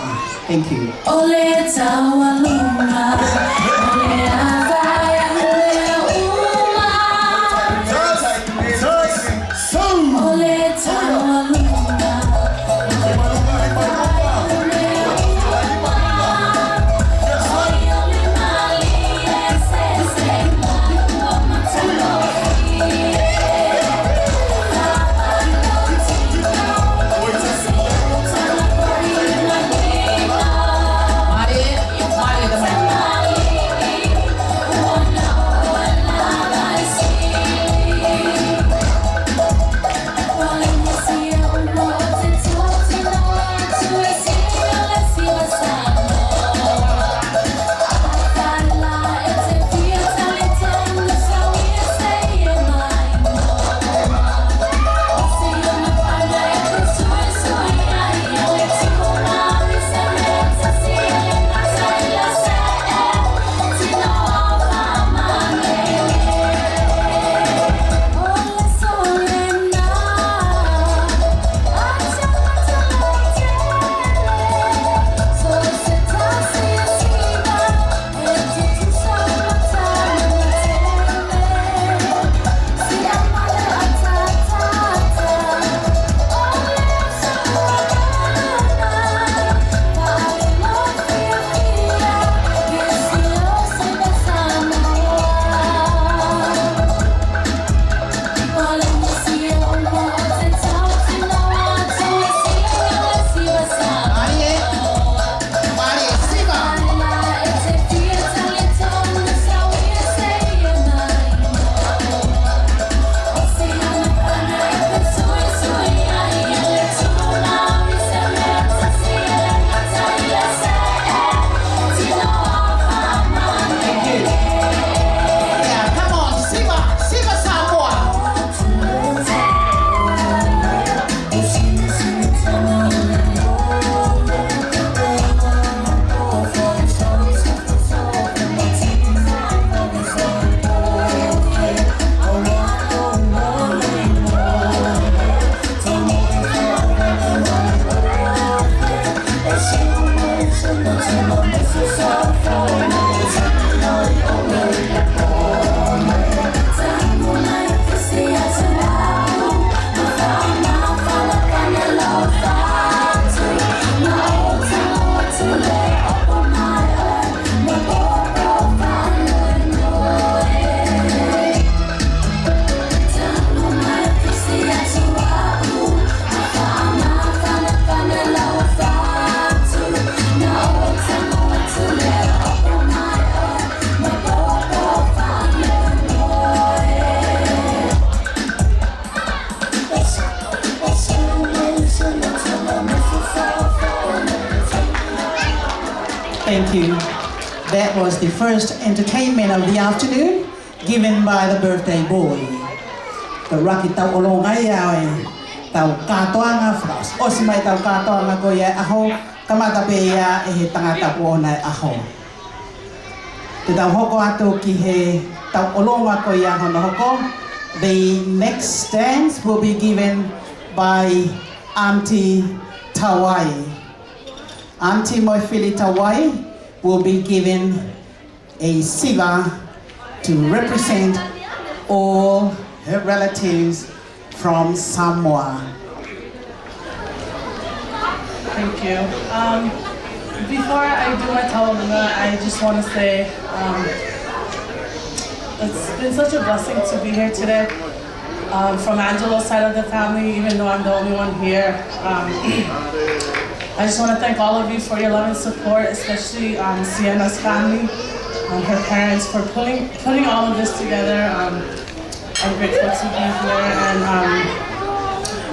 [SPEAKER 2] Thank you.
[SPEAKER 7] Ole tawa luma, ole avaya, ole uma. Ole tawa luma, ole uma. Ole mali ese mama too late.
[SPEAKER 2] Thank you. That was the first entertainment of the afternoon given by the birthday boy. The Rocky tau olongai yawe tau katoa nga fras. O si mai tau katoa nga goya aho kamatape ya e he tangata puona aho. Te tau hoko atu ki he tau olonga ko ya hono hoko. The next dance will be given by Auntie Tawai. Auntie Moifili Tawai will be given a siva to represent all her relatives from Samoa.
[SPEAKER 4] Thank you. Before I do my talalunga, I just want to say it's been such a blessing to be here today. From Angelo's side of the family, even though I'm the only one here. I just want to thank all of you for your love and support, especially Sienna's family, her parents, for putting all of this together. I'm grateful to be here, and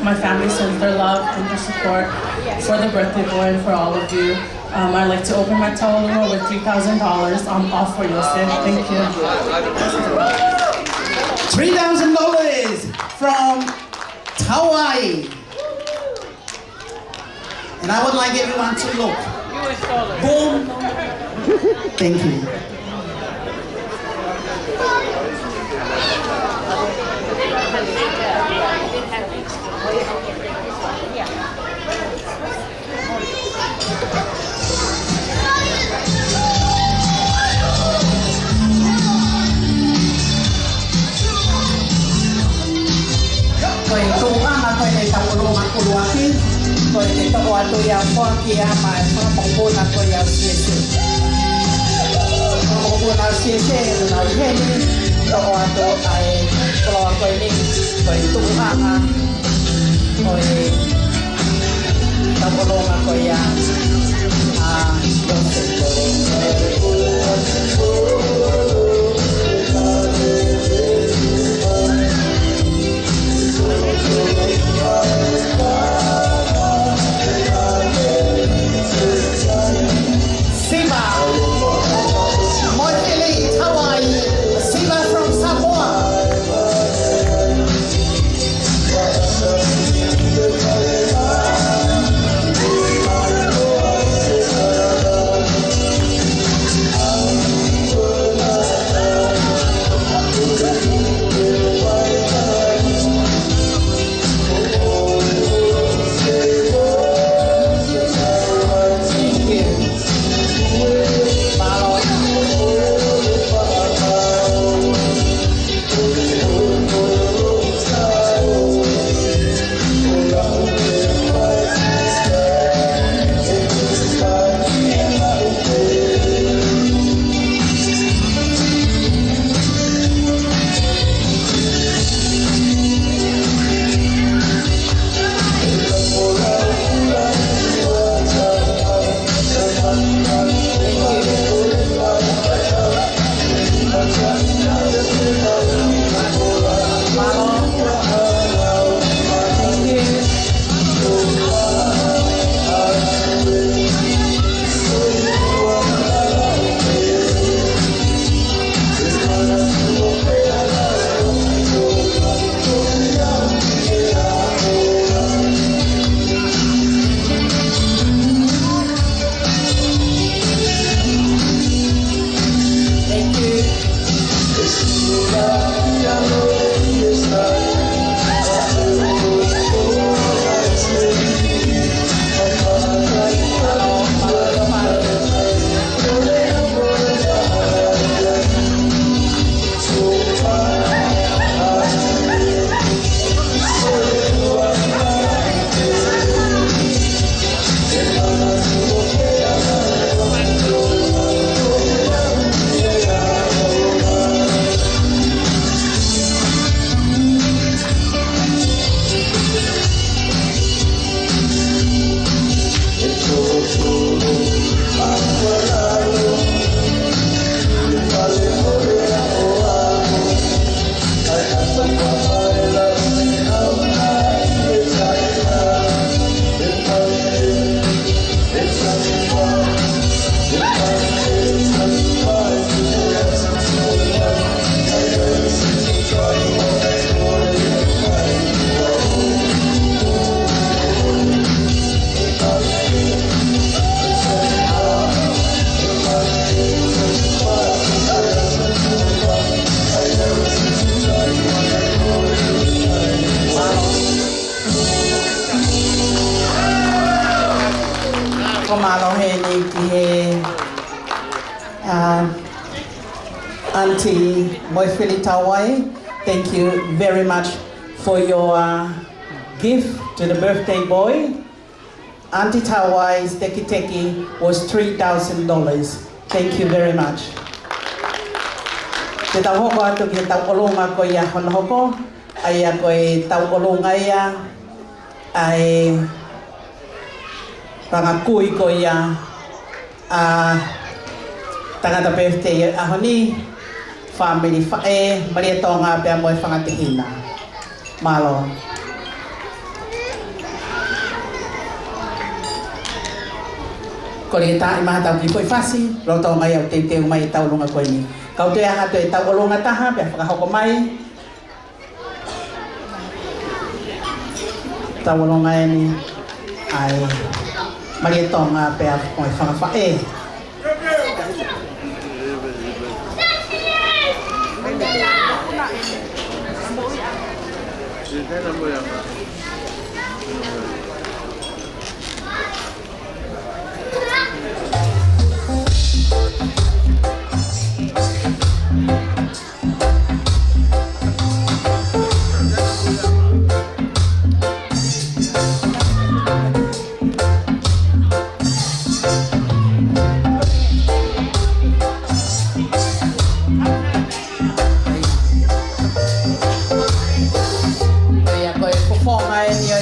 [SPEAKER 4] my family sends their love and their support for the birthday boy and for all of you. I'd like to open my talalunga with $3,000 all for Iose. Thank you.
[SPEAKER 2] $3,000 from Hawaii. And I would like everyone to look. Boom. Thank you. Koe tūanga koe nei tauroma kuruaki, koe te toko atu ia whaki a mai whakapongpuna koe au siese. Whakapongpuna au siese, nuna uheni, toko atu ai koloa koe ni, koe tūanga, koe tauroma koe ia Komalo he ni ki he Auntie Mafi-Tusitala. Thank you very much for your gift to the birthday boy. Auntie Tawai's teki was $3,000. Thank you very much. Te tau hoko atu ki tau olonga ko ia hona hoko. Ai a koe tau olonga ia. Ai pangakui ko ia tangata birthday ahoni. Family fae, Maria Tonga pia moe whangatihina. Malo. Ko le ta ima tau ki foi fasi, lo tau mai au te mai tau lunga koe ni. Kau te aha te tau olonga taha, pia whakahoko mai. Tau olonga e ni, ai Maria Tonga pia moe whangafae.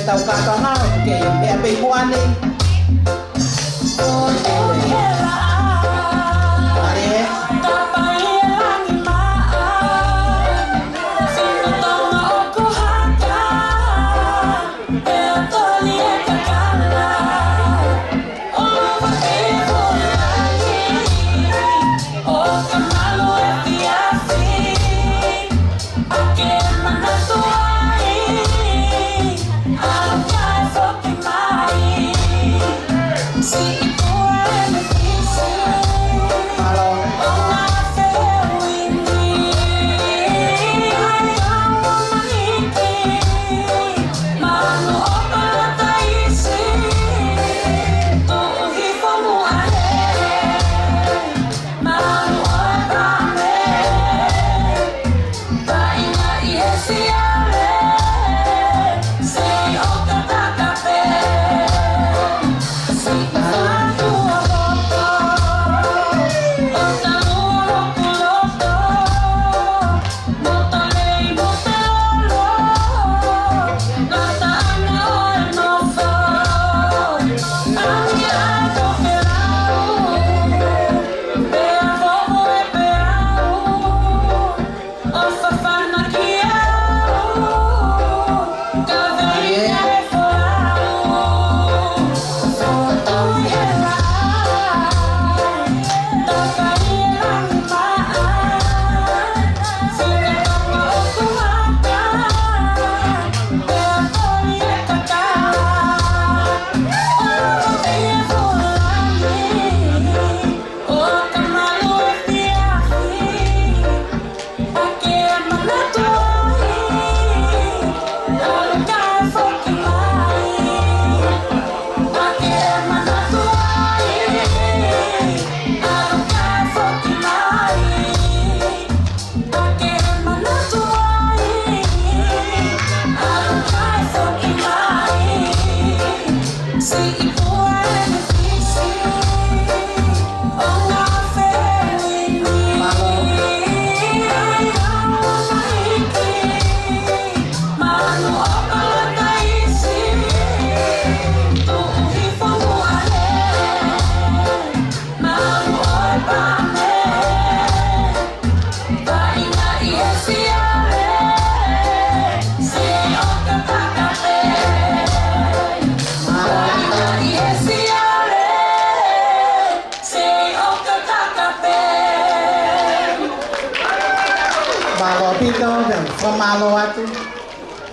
[SPEAKER 2] Tau kata hau ke e pe kuane.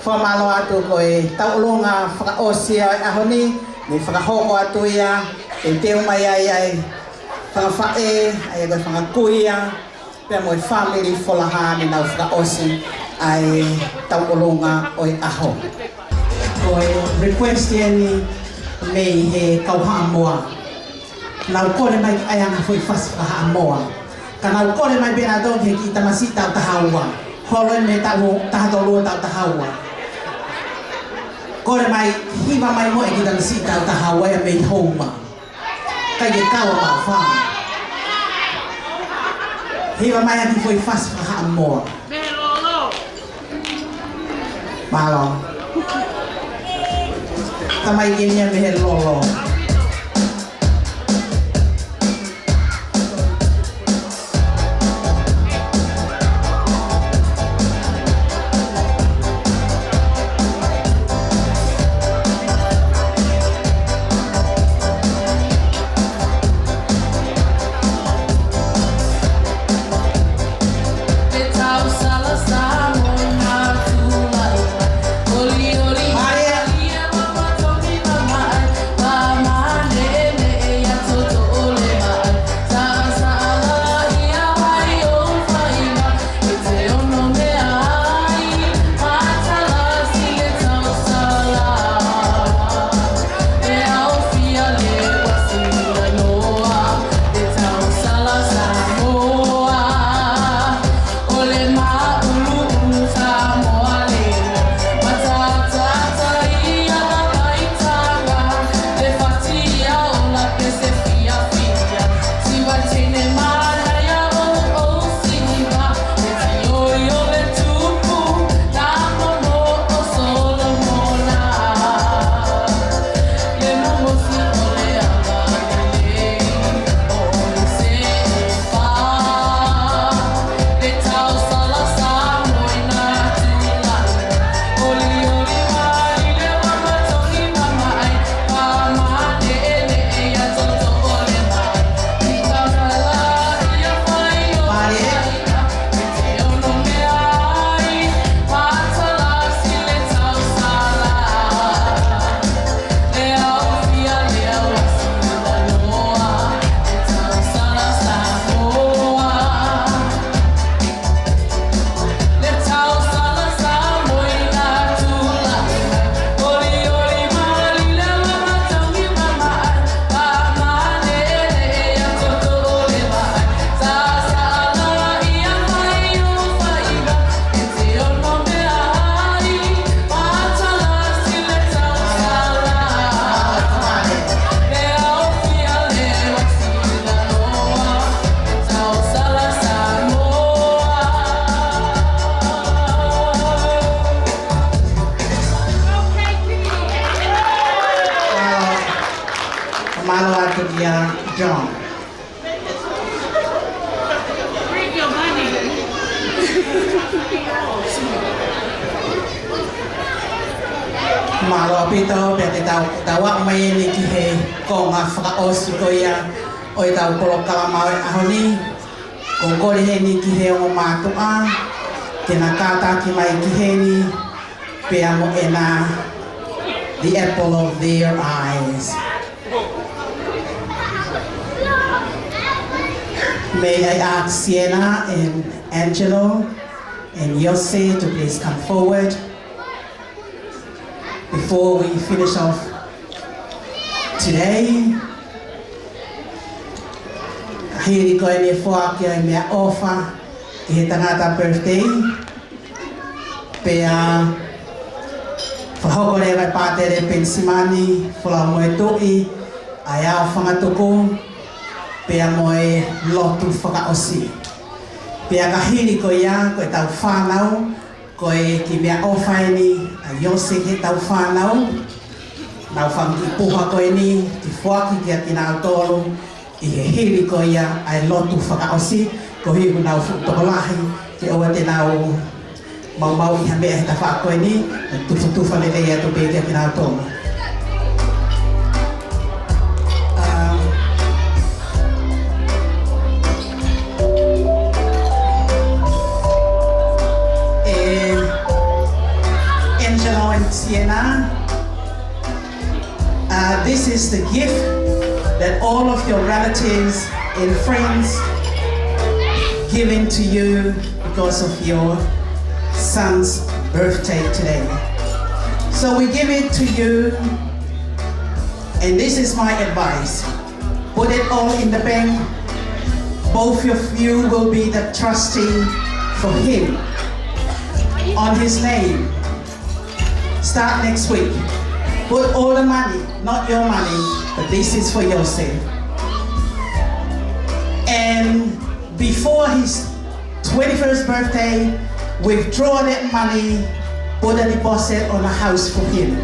[SPEAKER 2] Whamalo atu koe taulonga whakaosia ahoni, ni whakahoko atu ia, e teo mai ai whakawhae, ai koe whakakuia, pia moe family folaha ni nau whakaosi ai taulonga oi aho. Koe request ia ni mei he kauha moa. Nau kore mai ayanga foi fas ha moa. Kanau kore mai benadon he kita masita tahawa. Holo me tawo tahadolo tahawa. Kore mai hiva mai mo e kita masita tahawa ya me homa. Kaya kawa ma fa. Hiva mai aki foi fas ha moa. Malo. Tamay kanya me lolo. John.
[SPEAKER 7] Bring your money.
[SPEAKER 2] Malo pito pete tawa mai ni ki he ko nga fra osikoya oi tau polo kalama ahoni ko kori he ni ki he o ma to a kena kata ki mai ki he ni pe amo ena the apple of their eyes. May I ask Sienna and Angelo and Iose to please come forward before we finish off today. Hiri ko ni fo kia me ofa ki tangata birthday. Pea whahokore vai pātere pensimani whala moe to'i ai au whangatoko pea moe lotu whakaosi. Pea ka hiri ko ia koe tau whanau koe ki mea ofai ni a Iose ke tau whanau nau whangi puha koe ni ki whaki kia ki nao tolu i he hiri ko ia ai lotu whakaosi ko hiu nau whutokolahi ki oa te nau mau i hamea he ta wha koe ni tufa le lea to pe kia ki nao tolu. Angelo and Sienna, this is the gift that all of your relatives and friends given to you because of your son's birthday today. So we give it to you, and this is my advice. Put put it all in the bank. Both of you will be the trustee for him on his name. Start next week. Put all the money, not your money, but this is for Iose. And before his 21st birthday, withdraw that money, put a deposit on a house for him.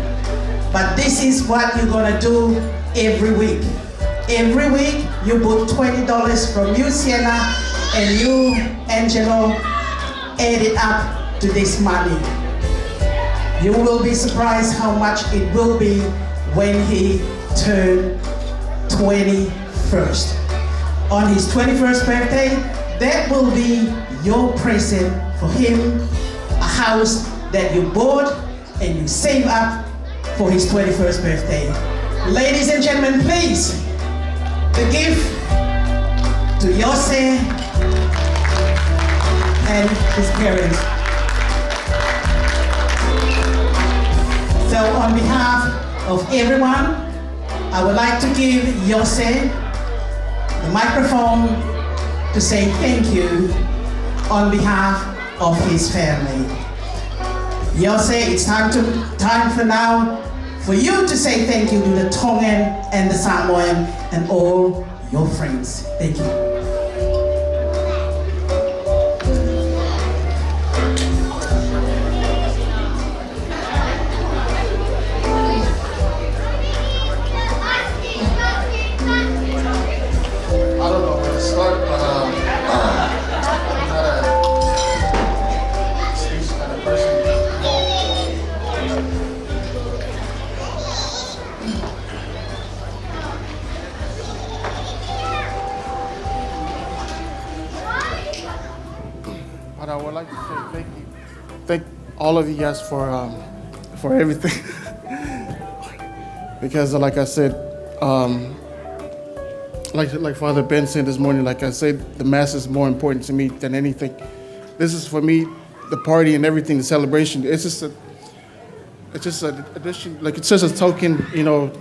[SPEAKER 2] But this is what you're gonna do every week. Every week, you put $20 from you, Sienna, and you, Angelo, add it up to this money. You will be surprised how much it will be when he turns 21st. On his 21st birthday, that will be your present for him, a house that you bought and you save up for his 21st birthday. Ladies and gentlemen, please, the gift to Iose and his parents. So on behalf of everyone, I would like to give Iose the microphone to say thank you on behalf of his family. Iose, it's time for now for you to say thank you to the Tongan and the Samoan and all your friends. Thank you.
[SPEAKER 8] I don't know where to start, but I'm not a speech kind of person. But I would like to say thank you. Thank all of you guys for everything. Because like I said, like Father Ben said this morning, like I said, the Mass is more important to me than anything. This is for me, the party and everything, the celebration. It's just an addition, like it's just a token,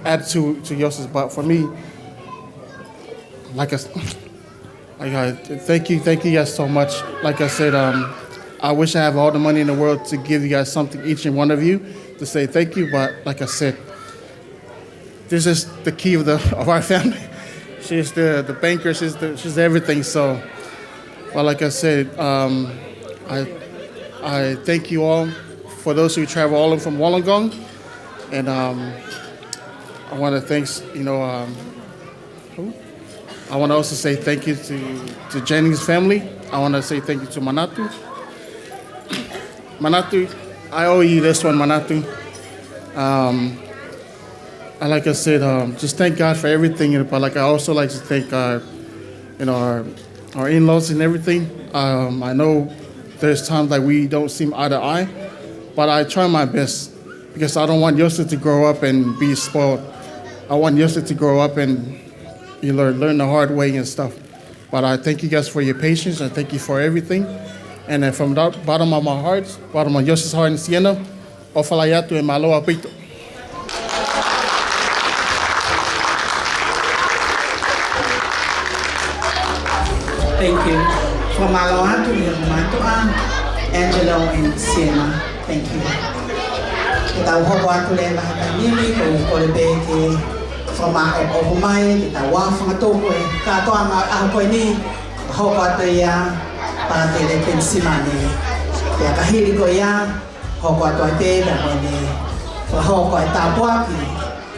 [SPEAKER 8] add to Iose's. But for me, thank you guys so much. Like I said, I wish I have all the money in the world to give you guys something, each and one of you, to say thank you. But like I said, this is the key of our family. She's the banker. She's everything. So, well, like I said, I thank you all for those who travel all from Wollongong, and I want to thanks I want to also say thank you to Jennings' family. I want to say thank you to Manatu. Manatu, I owe you this one, Manatu. And like I said, just thank God for everything. But like I also like to thank our in-laws and everything. I know there's times that we don't seem eye to eye, but I try my best because I don't want Iose to grow up and be spoiled. I want Iose to grow up and learn the hard way and stuff. But I thank you guys for your patience. I thank you for everything. And then from the bottom of my heart, bottom of Iose's heart in Siena, Ofalayatu and Maloa Pito.
[SPEAKER 2] Thank you. From Maloa to Matua, Angelo and Siena. Thank you. Kita uhoa tu le lahat ng nimi ko kolebeke from Moimoi kita wa from Toko ka to ang ako ni hoa tu ya para te pensimani. Ya kahili ko ya hoa tu te da ni. Hoa ta boaki.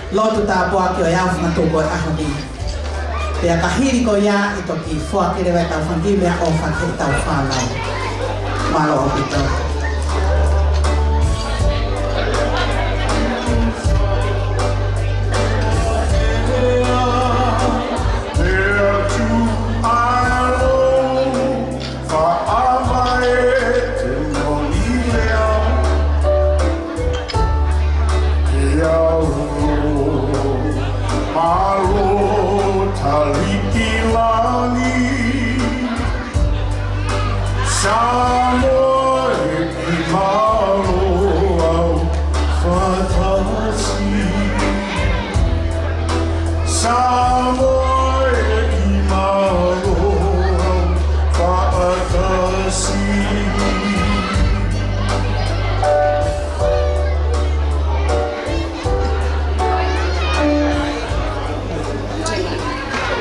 [SPEAKER 2] Lotu ta boaki ya from Toko ako ni. Ya kahili ko ya ito ki fo ki le ta fangi me o fa ki ta fa la. Malo pito.
[SPEAKER 1] Samoa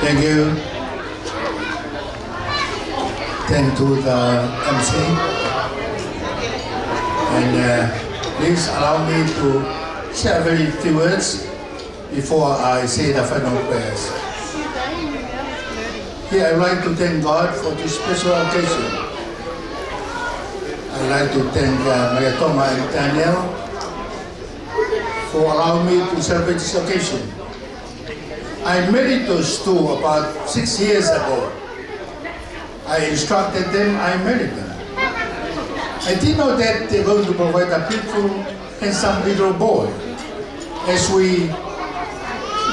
[SPEAKER 3] Thank you. Thank to the MC. And please allow me to share very few words before I say the final prayers. Here I'd like to thank God for this special occasion. I'd like to thank Maria Toma and Daniel for allowing me to celebrate this occasion. I married those two about 6 years ago. I instructed them, I married them. I didn't know that they're going to provide a beautiful, handsome little boy as we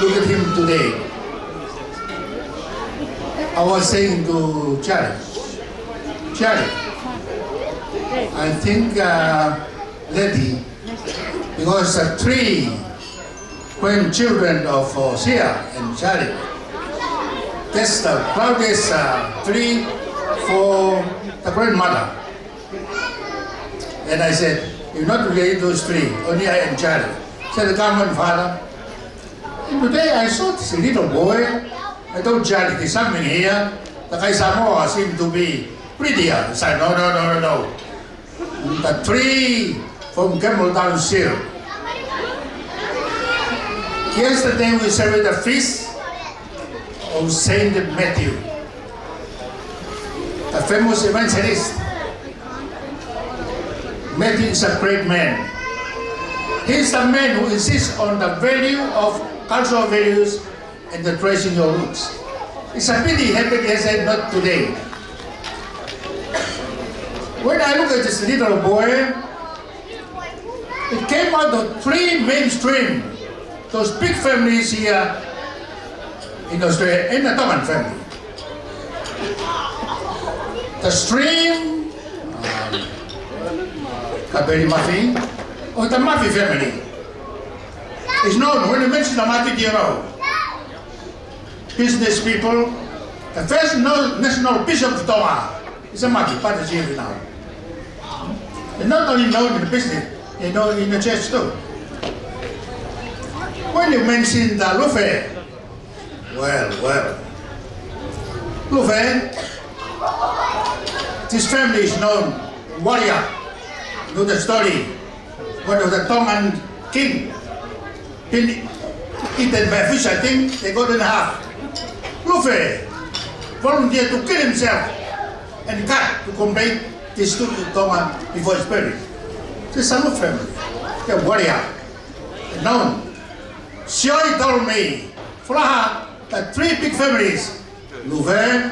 [SPEAKER 3] look at him today. I was saying to Charlie, I think lady, because the 3 grandchildren of Sia and Charlie, that's the proudest 3 for the grandmother. And I said, you're not related to those 3, only I and Charlie. Said, come on, father. And today I saw this little boy. I told Charlie, there's something here. The guy Samoa seemed to be prettier. He said, no. The 3 from Campbelltown Seal. Yesterday we celebrated the feast of Saint Matthew, the famous evangelist. Matthew is a great man. He's the man who insists on the value of cultural values and the tracing your roots. It's a pity he happened yesterday, not today. When I look at this little boy, it came out of 3 mainstream, those big families here in Australia, and the Tongan family. The stream, Kaberi Mafi, or the Mafi family is known. When you mention the Mafi, you know, business people, the first national bishop of Tonga is a Mafi, Patricia now. They're not only known in the business, they know in the church too. When you mention the Lufe, well, Lufe, this family is known, warrior. You know the story, one of the Tongan king, been eaten by fish, I think, they got in half. Lufe volunteered to kill himself and cut to combat this to Tonga before his buried. This is a Lufe family, they're warrior, known. Shioi told me, Flaha, the 3 big families, Lufe,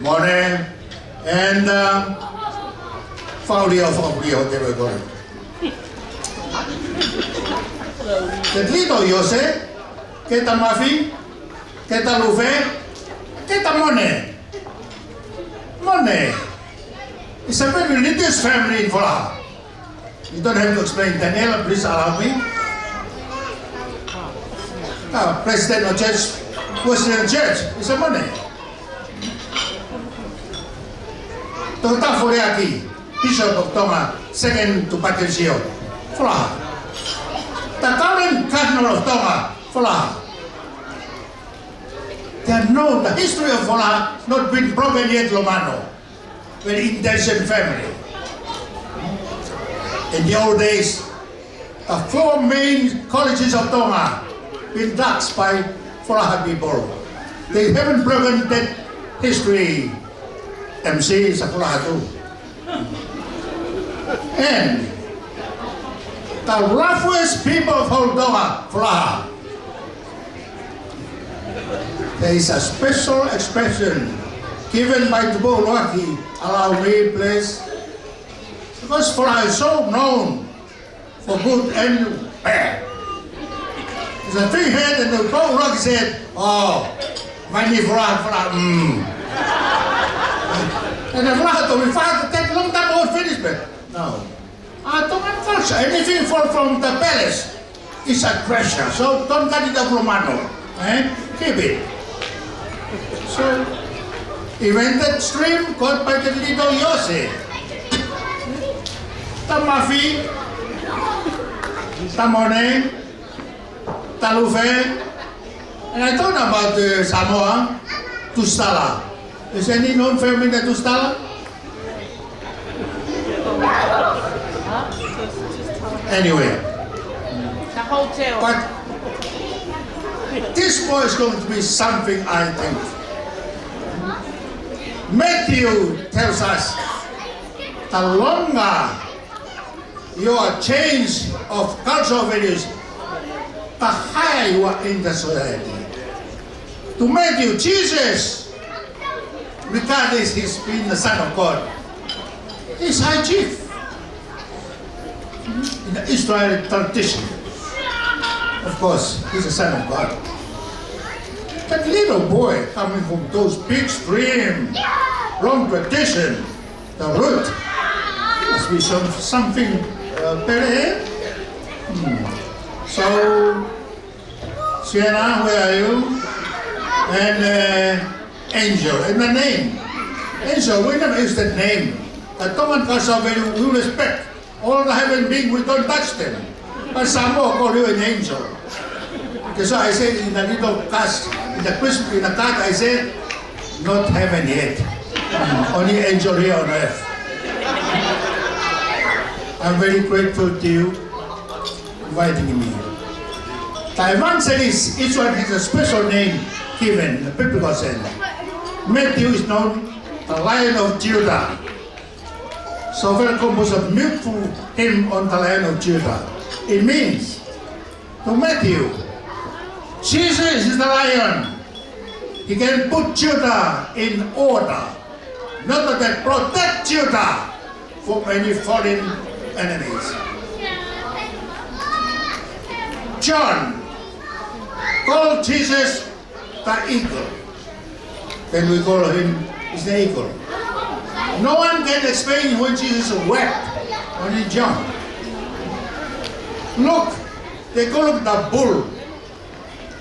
[SPEAKER 3] Mone, and Paula of whatever going. The little Iose, Keta Mafi, Keta Lufe, Keta Mone. It's a very religious family in Paula. You don't have to explain. Daniela, please allow me. President of church, Western Church, it's a money. Dr. Furiaki, Bishop of Tonga, second to Patricio, Fulaha. The current Cardinal of Tonga, Fulaha. They know the history of Fulaha not been broken yet, Lomano. Very intelligent family. In the old days, the 4 main colleges of Tonga been taxed by Fulaha people. They haven't broken that history. MC is a Fulaha too. And the roughest people of whole Tonga, Fulaha. There is a special expression given by Tubo Luaki. Allow me, please. Because Fulaha is so known for good and bad. It's a 3-head and the Tubo Luaki said, oh, money Fulaha, And the Fulaha told me, Father, take a long time to finish, but no. Don't unfortunate. Anything fall from the palace is a treasure, so don't cut it off Romano. Keep it. So, even that stream caught by the little Iose. The Mafi, the Mone, the Lufe, And I thought about Samoa, Tusitala. Is any known family that Tusitala? Anyway,
[SPEAKER 7] The hotel.
[SPEAKER 3] but this boy is going to be something, I think. Matthew tells us, the longer your change of cultural values, the higher you are in the society. To Matthew, Jesus, regardless he's being the Son of God, is high chief in the Israeli tradition. Of course, he's the Son of God. That little boy coming from those big stream, long tradition, the root, must be something better. So, Sienna, where are you? And Angel, and the name. Angel, we never use that name. The common culture we respect. All the heaven beings, we don't touch them. But Samoa call you an angel. Because so I said in the little cast, in the card, I said, not heaven yet. Only angel here on earth. I'm very grateful to you inviting me. Taiwan says each one has a special name given in the biblical sense. Matthew is known the Lion of Judah. So we'll compose a beautiful hymn on the Lion of Judah. It means to Matthew, Jesus is the lion. He can put Judah in order. Not that protect Judah from any foreign enemies. John called Jesus the eagle. Then we call him the eagle. No one can explain when Jesus wept, only John. Look, they call it the bull.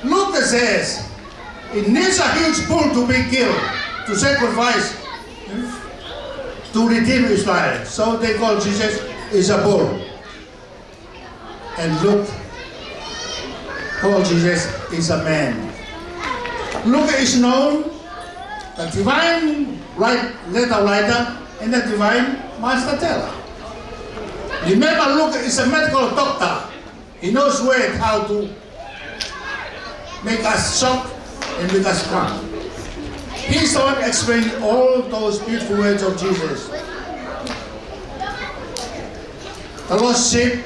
[SPEAKER 3] Luke says, it needs a huge bull to be killed, to sacrifice, to redeem Israel. So they call Jesus is a bull. And Luke called Jesus is a man. Luke is known the divine letter writer and the divine master teller. Remember, Luke is a medical doctor. He knows how to make us shock and make us calm. He's the one explaining all those beautiful words of Jesus. The lost sheep,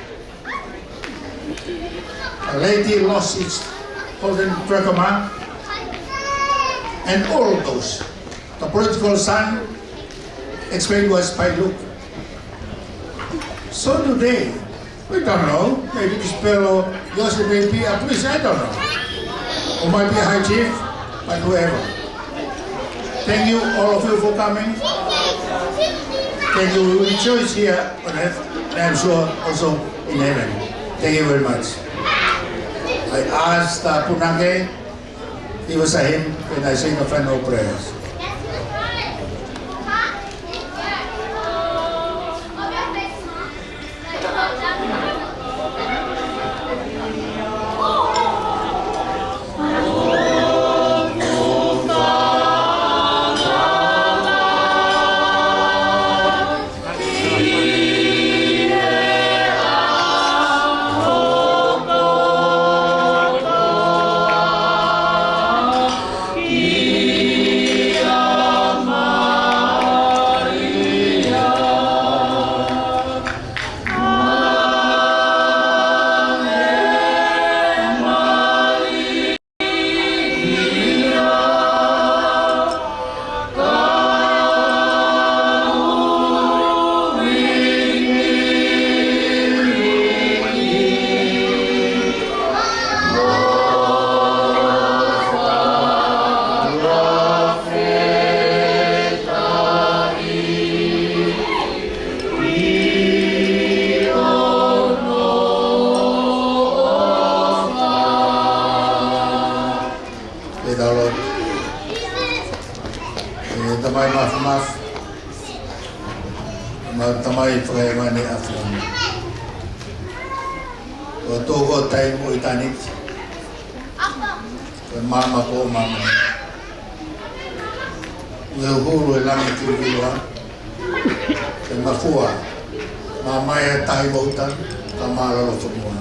[SPEAKER 3] a lady lost its golden drachma, and all those. The prodigal son explained was by Luke. So today, we don't know. Maybe this fellow Iose may be a priest, I don't know. Or might be a high chief, but whoever. Thank you, all of you, for coming. Thank you. We will rejoice here on earth, and I'm sure also in heaven. Thank you very much. I asked Punake, he was a hymn when I sing the final prayers. Tamay pagayamani afyon. O togo tayo mo itanit. mama ko mama. Hulu e langi kirukiroa. E mafua. Mamai e tahi mautan. Ta mararo whamua.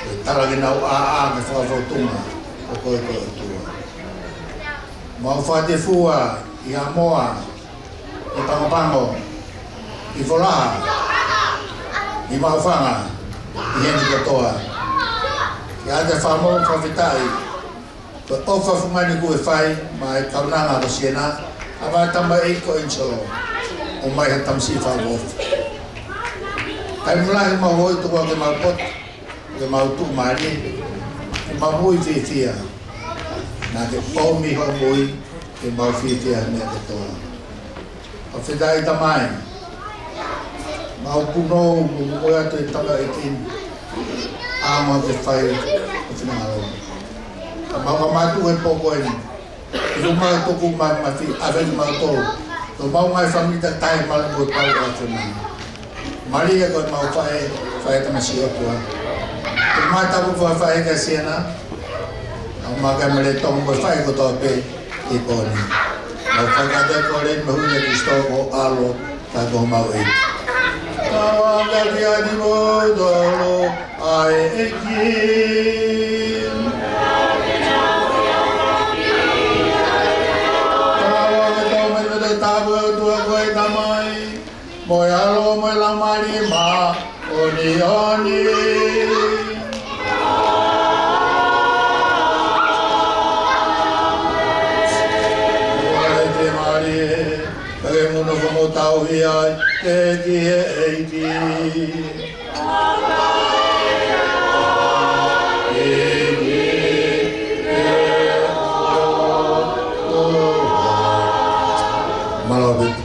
[SPEAKER 3] E taragi nau a me whakawhotunga. O koe koe tua. Mau whate fua. I Amoa. I Pangopango. I Folaha. I Maufanga. I Heni Katoa. I ate whamau whawhitai. Ko ofa fumani ku e whai, ma e kaunanga ko siena, a mai tamba e ko insolo, o mai he tamsi whawof. Kai mulahi ma hoi tukua ke mau pot, ke mau tu maani, ke mau hui whiwhia. Nā ke pomi ho mui, ke mau whiwhia mea te toa. O whidai tamai, mau puno, mo atu e tanga e kin, a mau te whai, o whinangaro. Mau matu e poko e i mai toku mai mafi aveni mau tō to mau mai famita tai malango e pau a tuna Maria ko mau whae tamasi o kua te mai tapu whae ka siena au makai mele tongo e whae ko tō pe i pōni mau whakate kore mahunga ki stoko alo ta ko mau e Tawa ngati ani mo dolo ai e kin Tabu tua koe tamai, moi alo moi lamari ma, oni oni. Koe te mari e, kage muno komo tau hiai, ke ki he eiti. Malabit.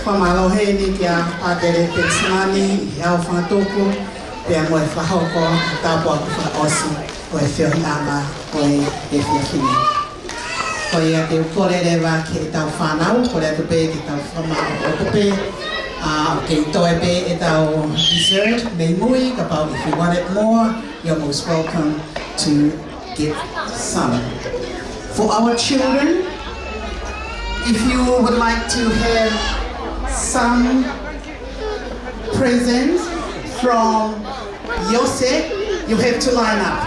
[SPEAKER 2] Whamalohe ni kia pātere pensimani i au whātoko pia moe whahoko tāpua ku whaosi o e whiohi ama o e whiahini. Ko ia te ukorere wā ke tau whanau, kore atu pē ke tau whamau o kupe, okay, toebe e tau dessert, Moimoi, kapau. If you want it more, you're most welcome to get some. For our children, if you would like to have some presents from Iose, you have to line up.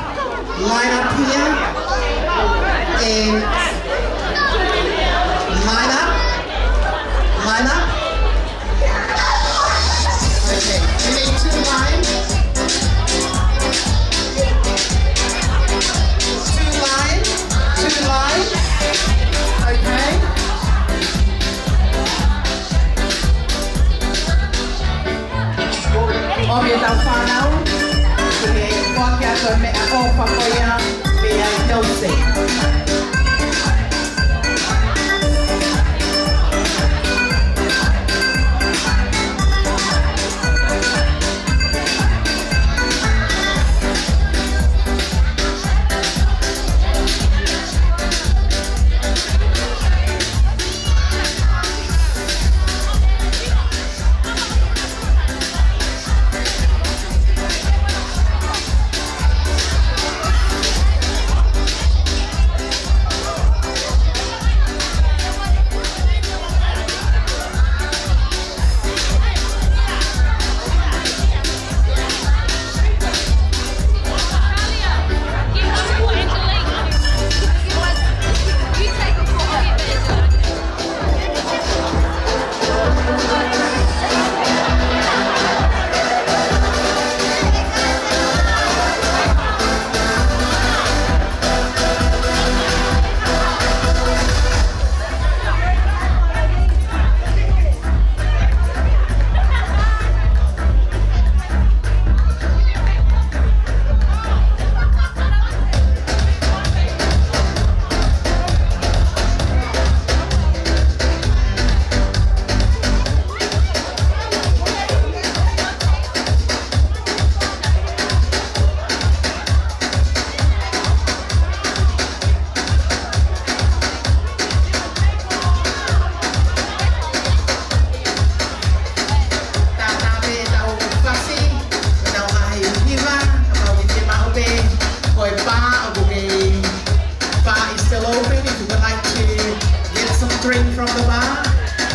[SPEAKER 2] Line up here and line up. Line up. Okay, you need 2 lines. 2 lines. 2 lines. Okay. Obvio tau whanau. Ke whake ato me a o whakoia me a Iose.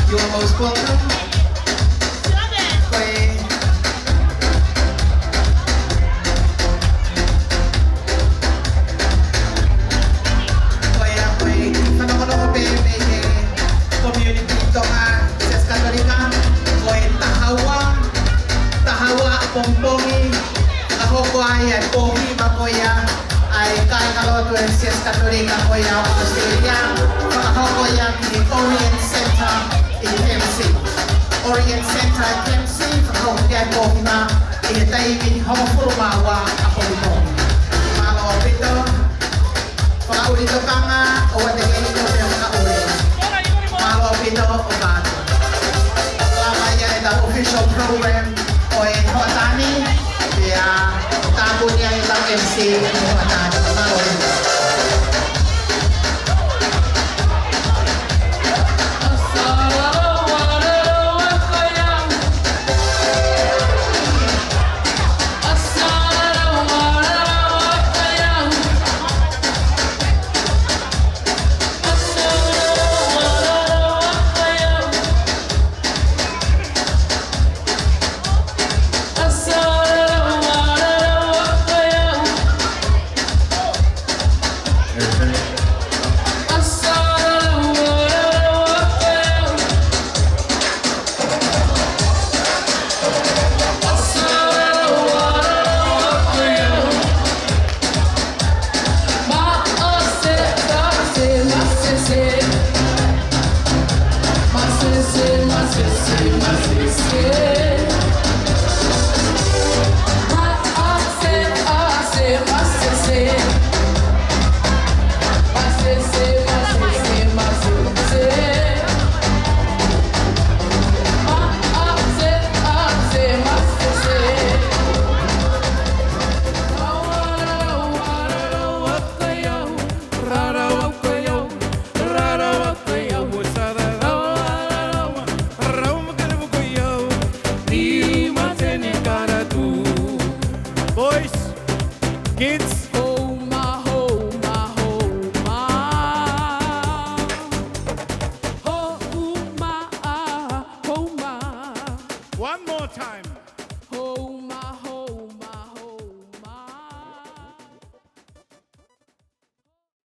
[SPEAKER 2] You are most welcome. Koe. Community tonga ses katolika koe tahawa pompongi ahoko ai pohi makoya ai kai kaloto ses katolika koya Australia ahoko ya di Orient Center in MC Orient Center in MC ahoko ya pohi ma e tai mi homo furuma wa ahoko malo pito pa ulito kanga o wate kini ko na ore Malo Pino Obato. Lamanya ito official program o in Hotani. Kaya tago niya itang MC in Hotani. Malo ito.
[SPEAKER 9] Mas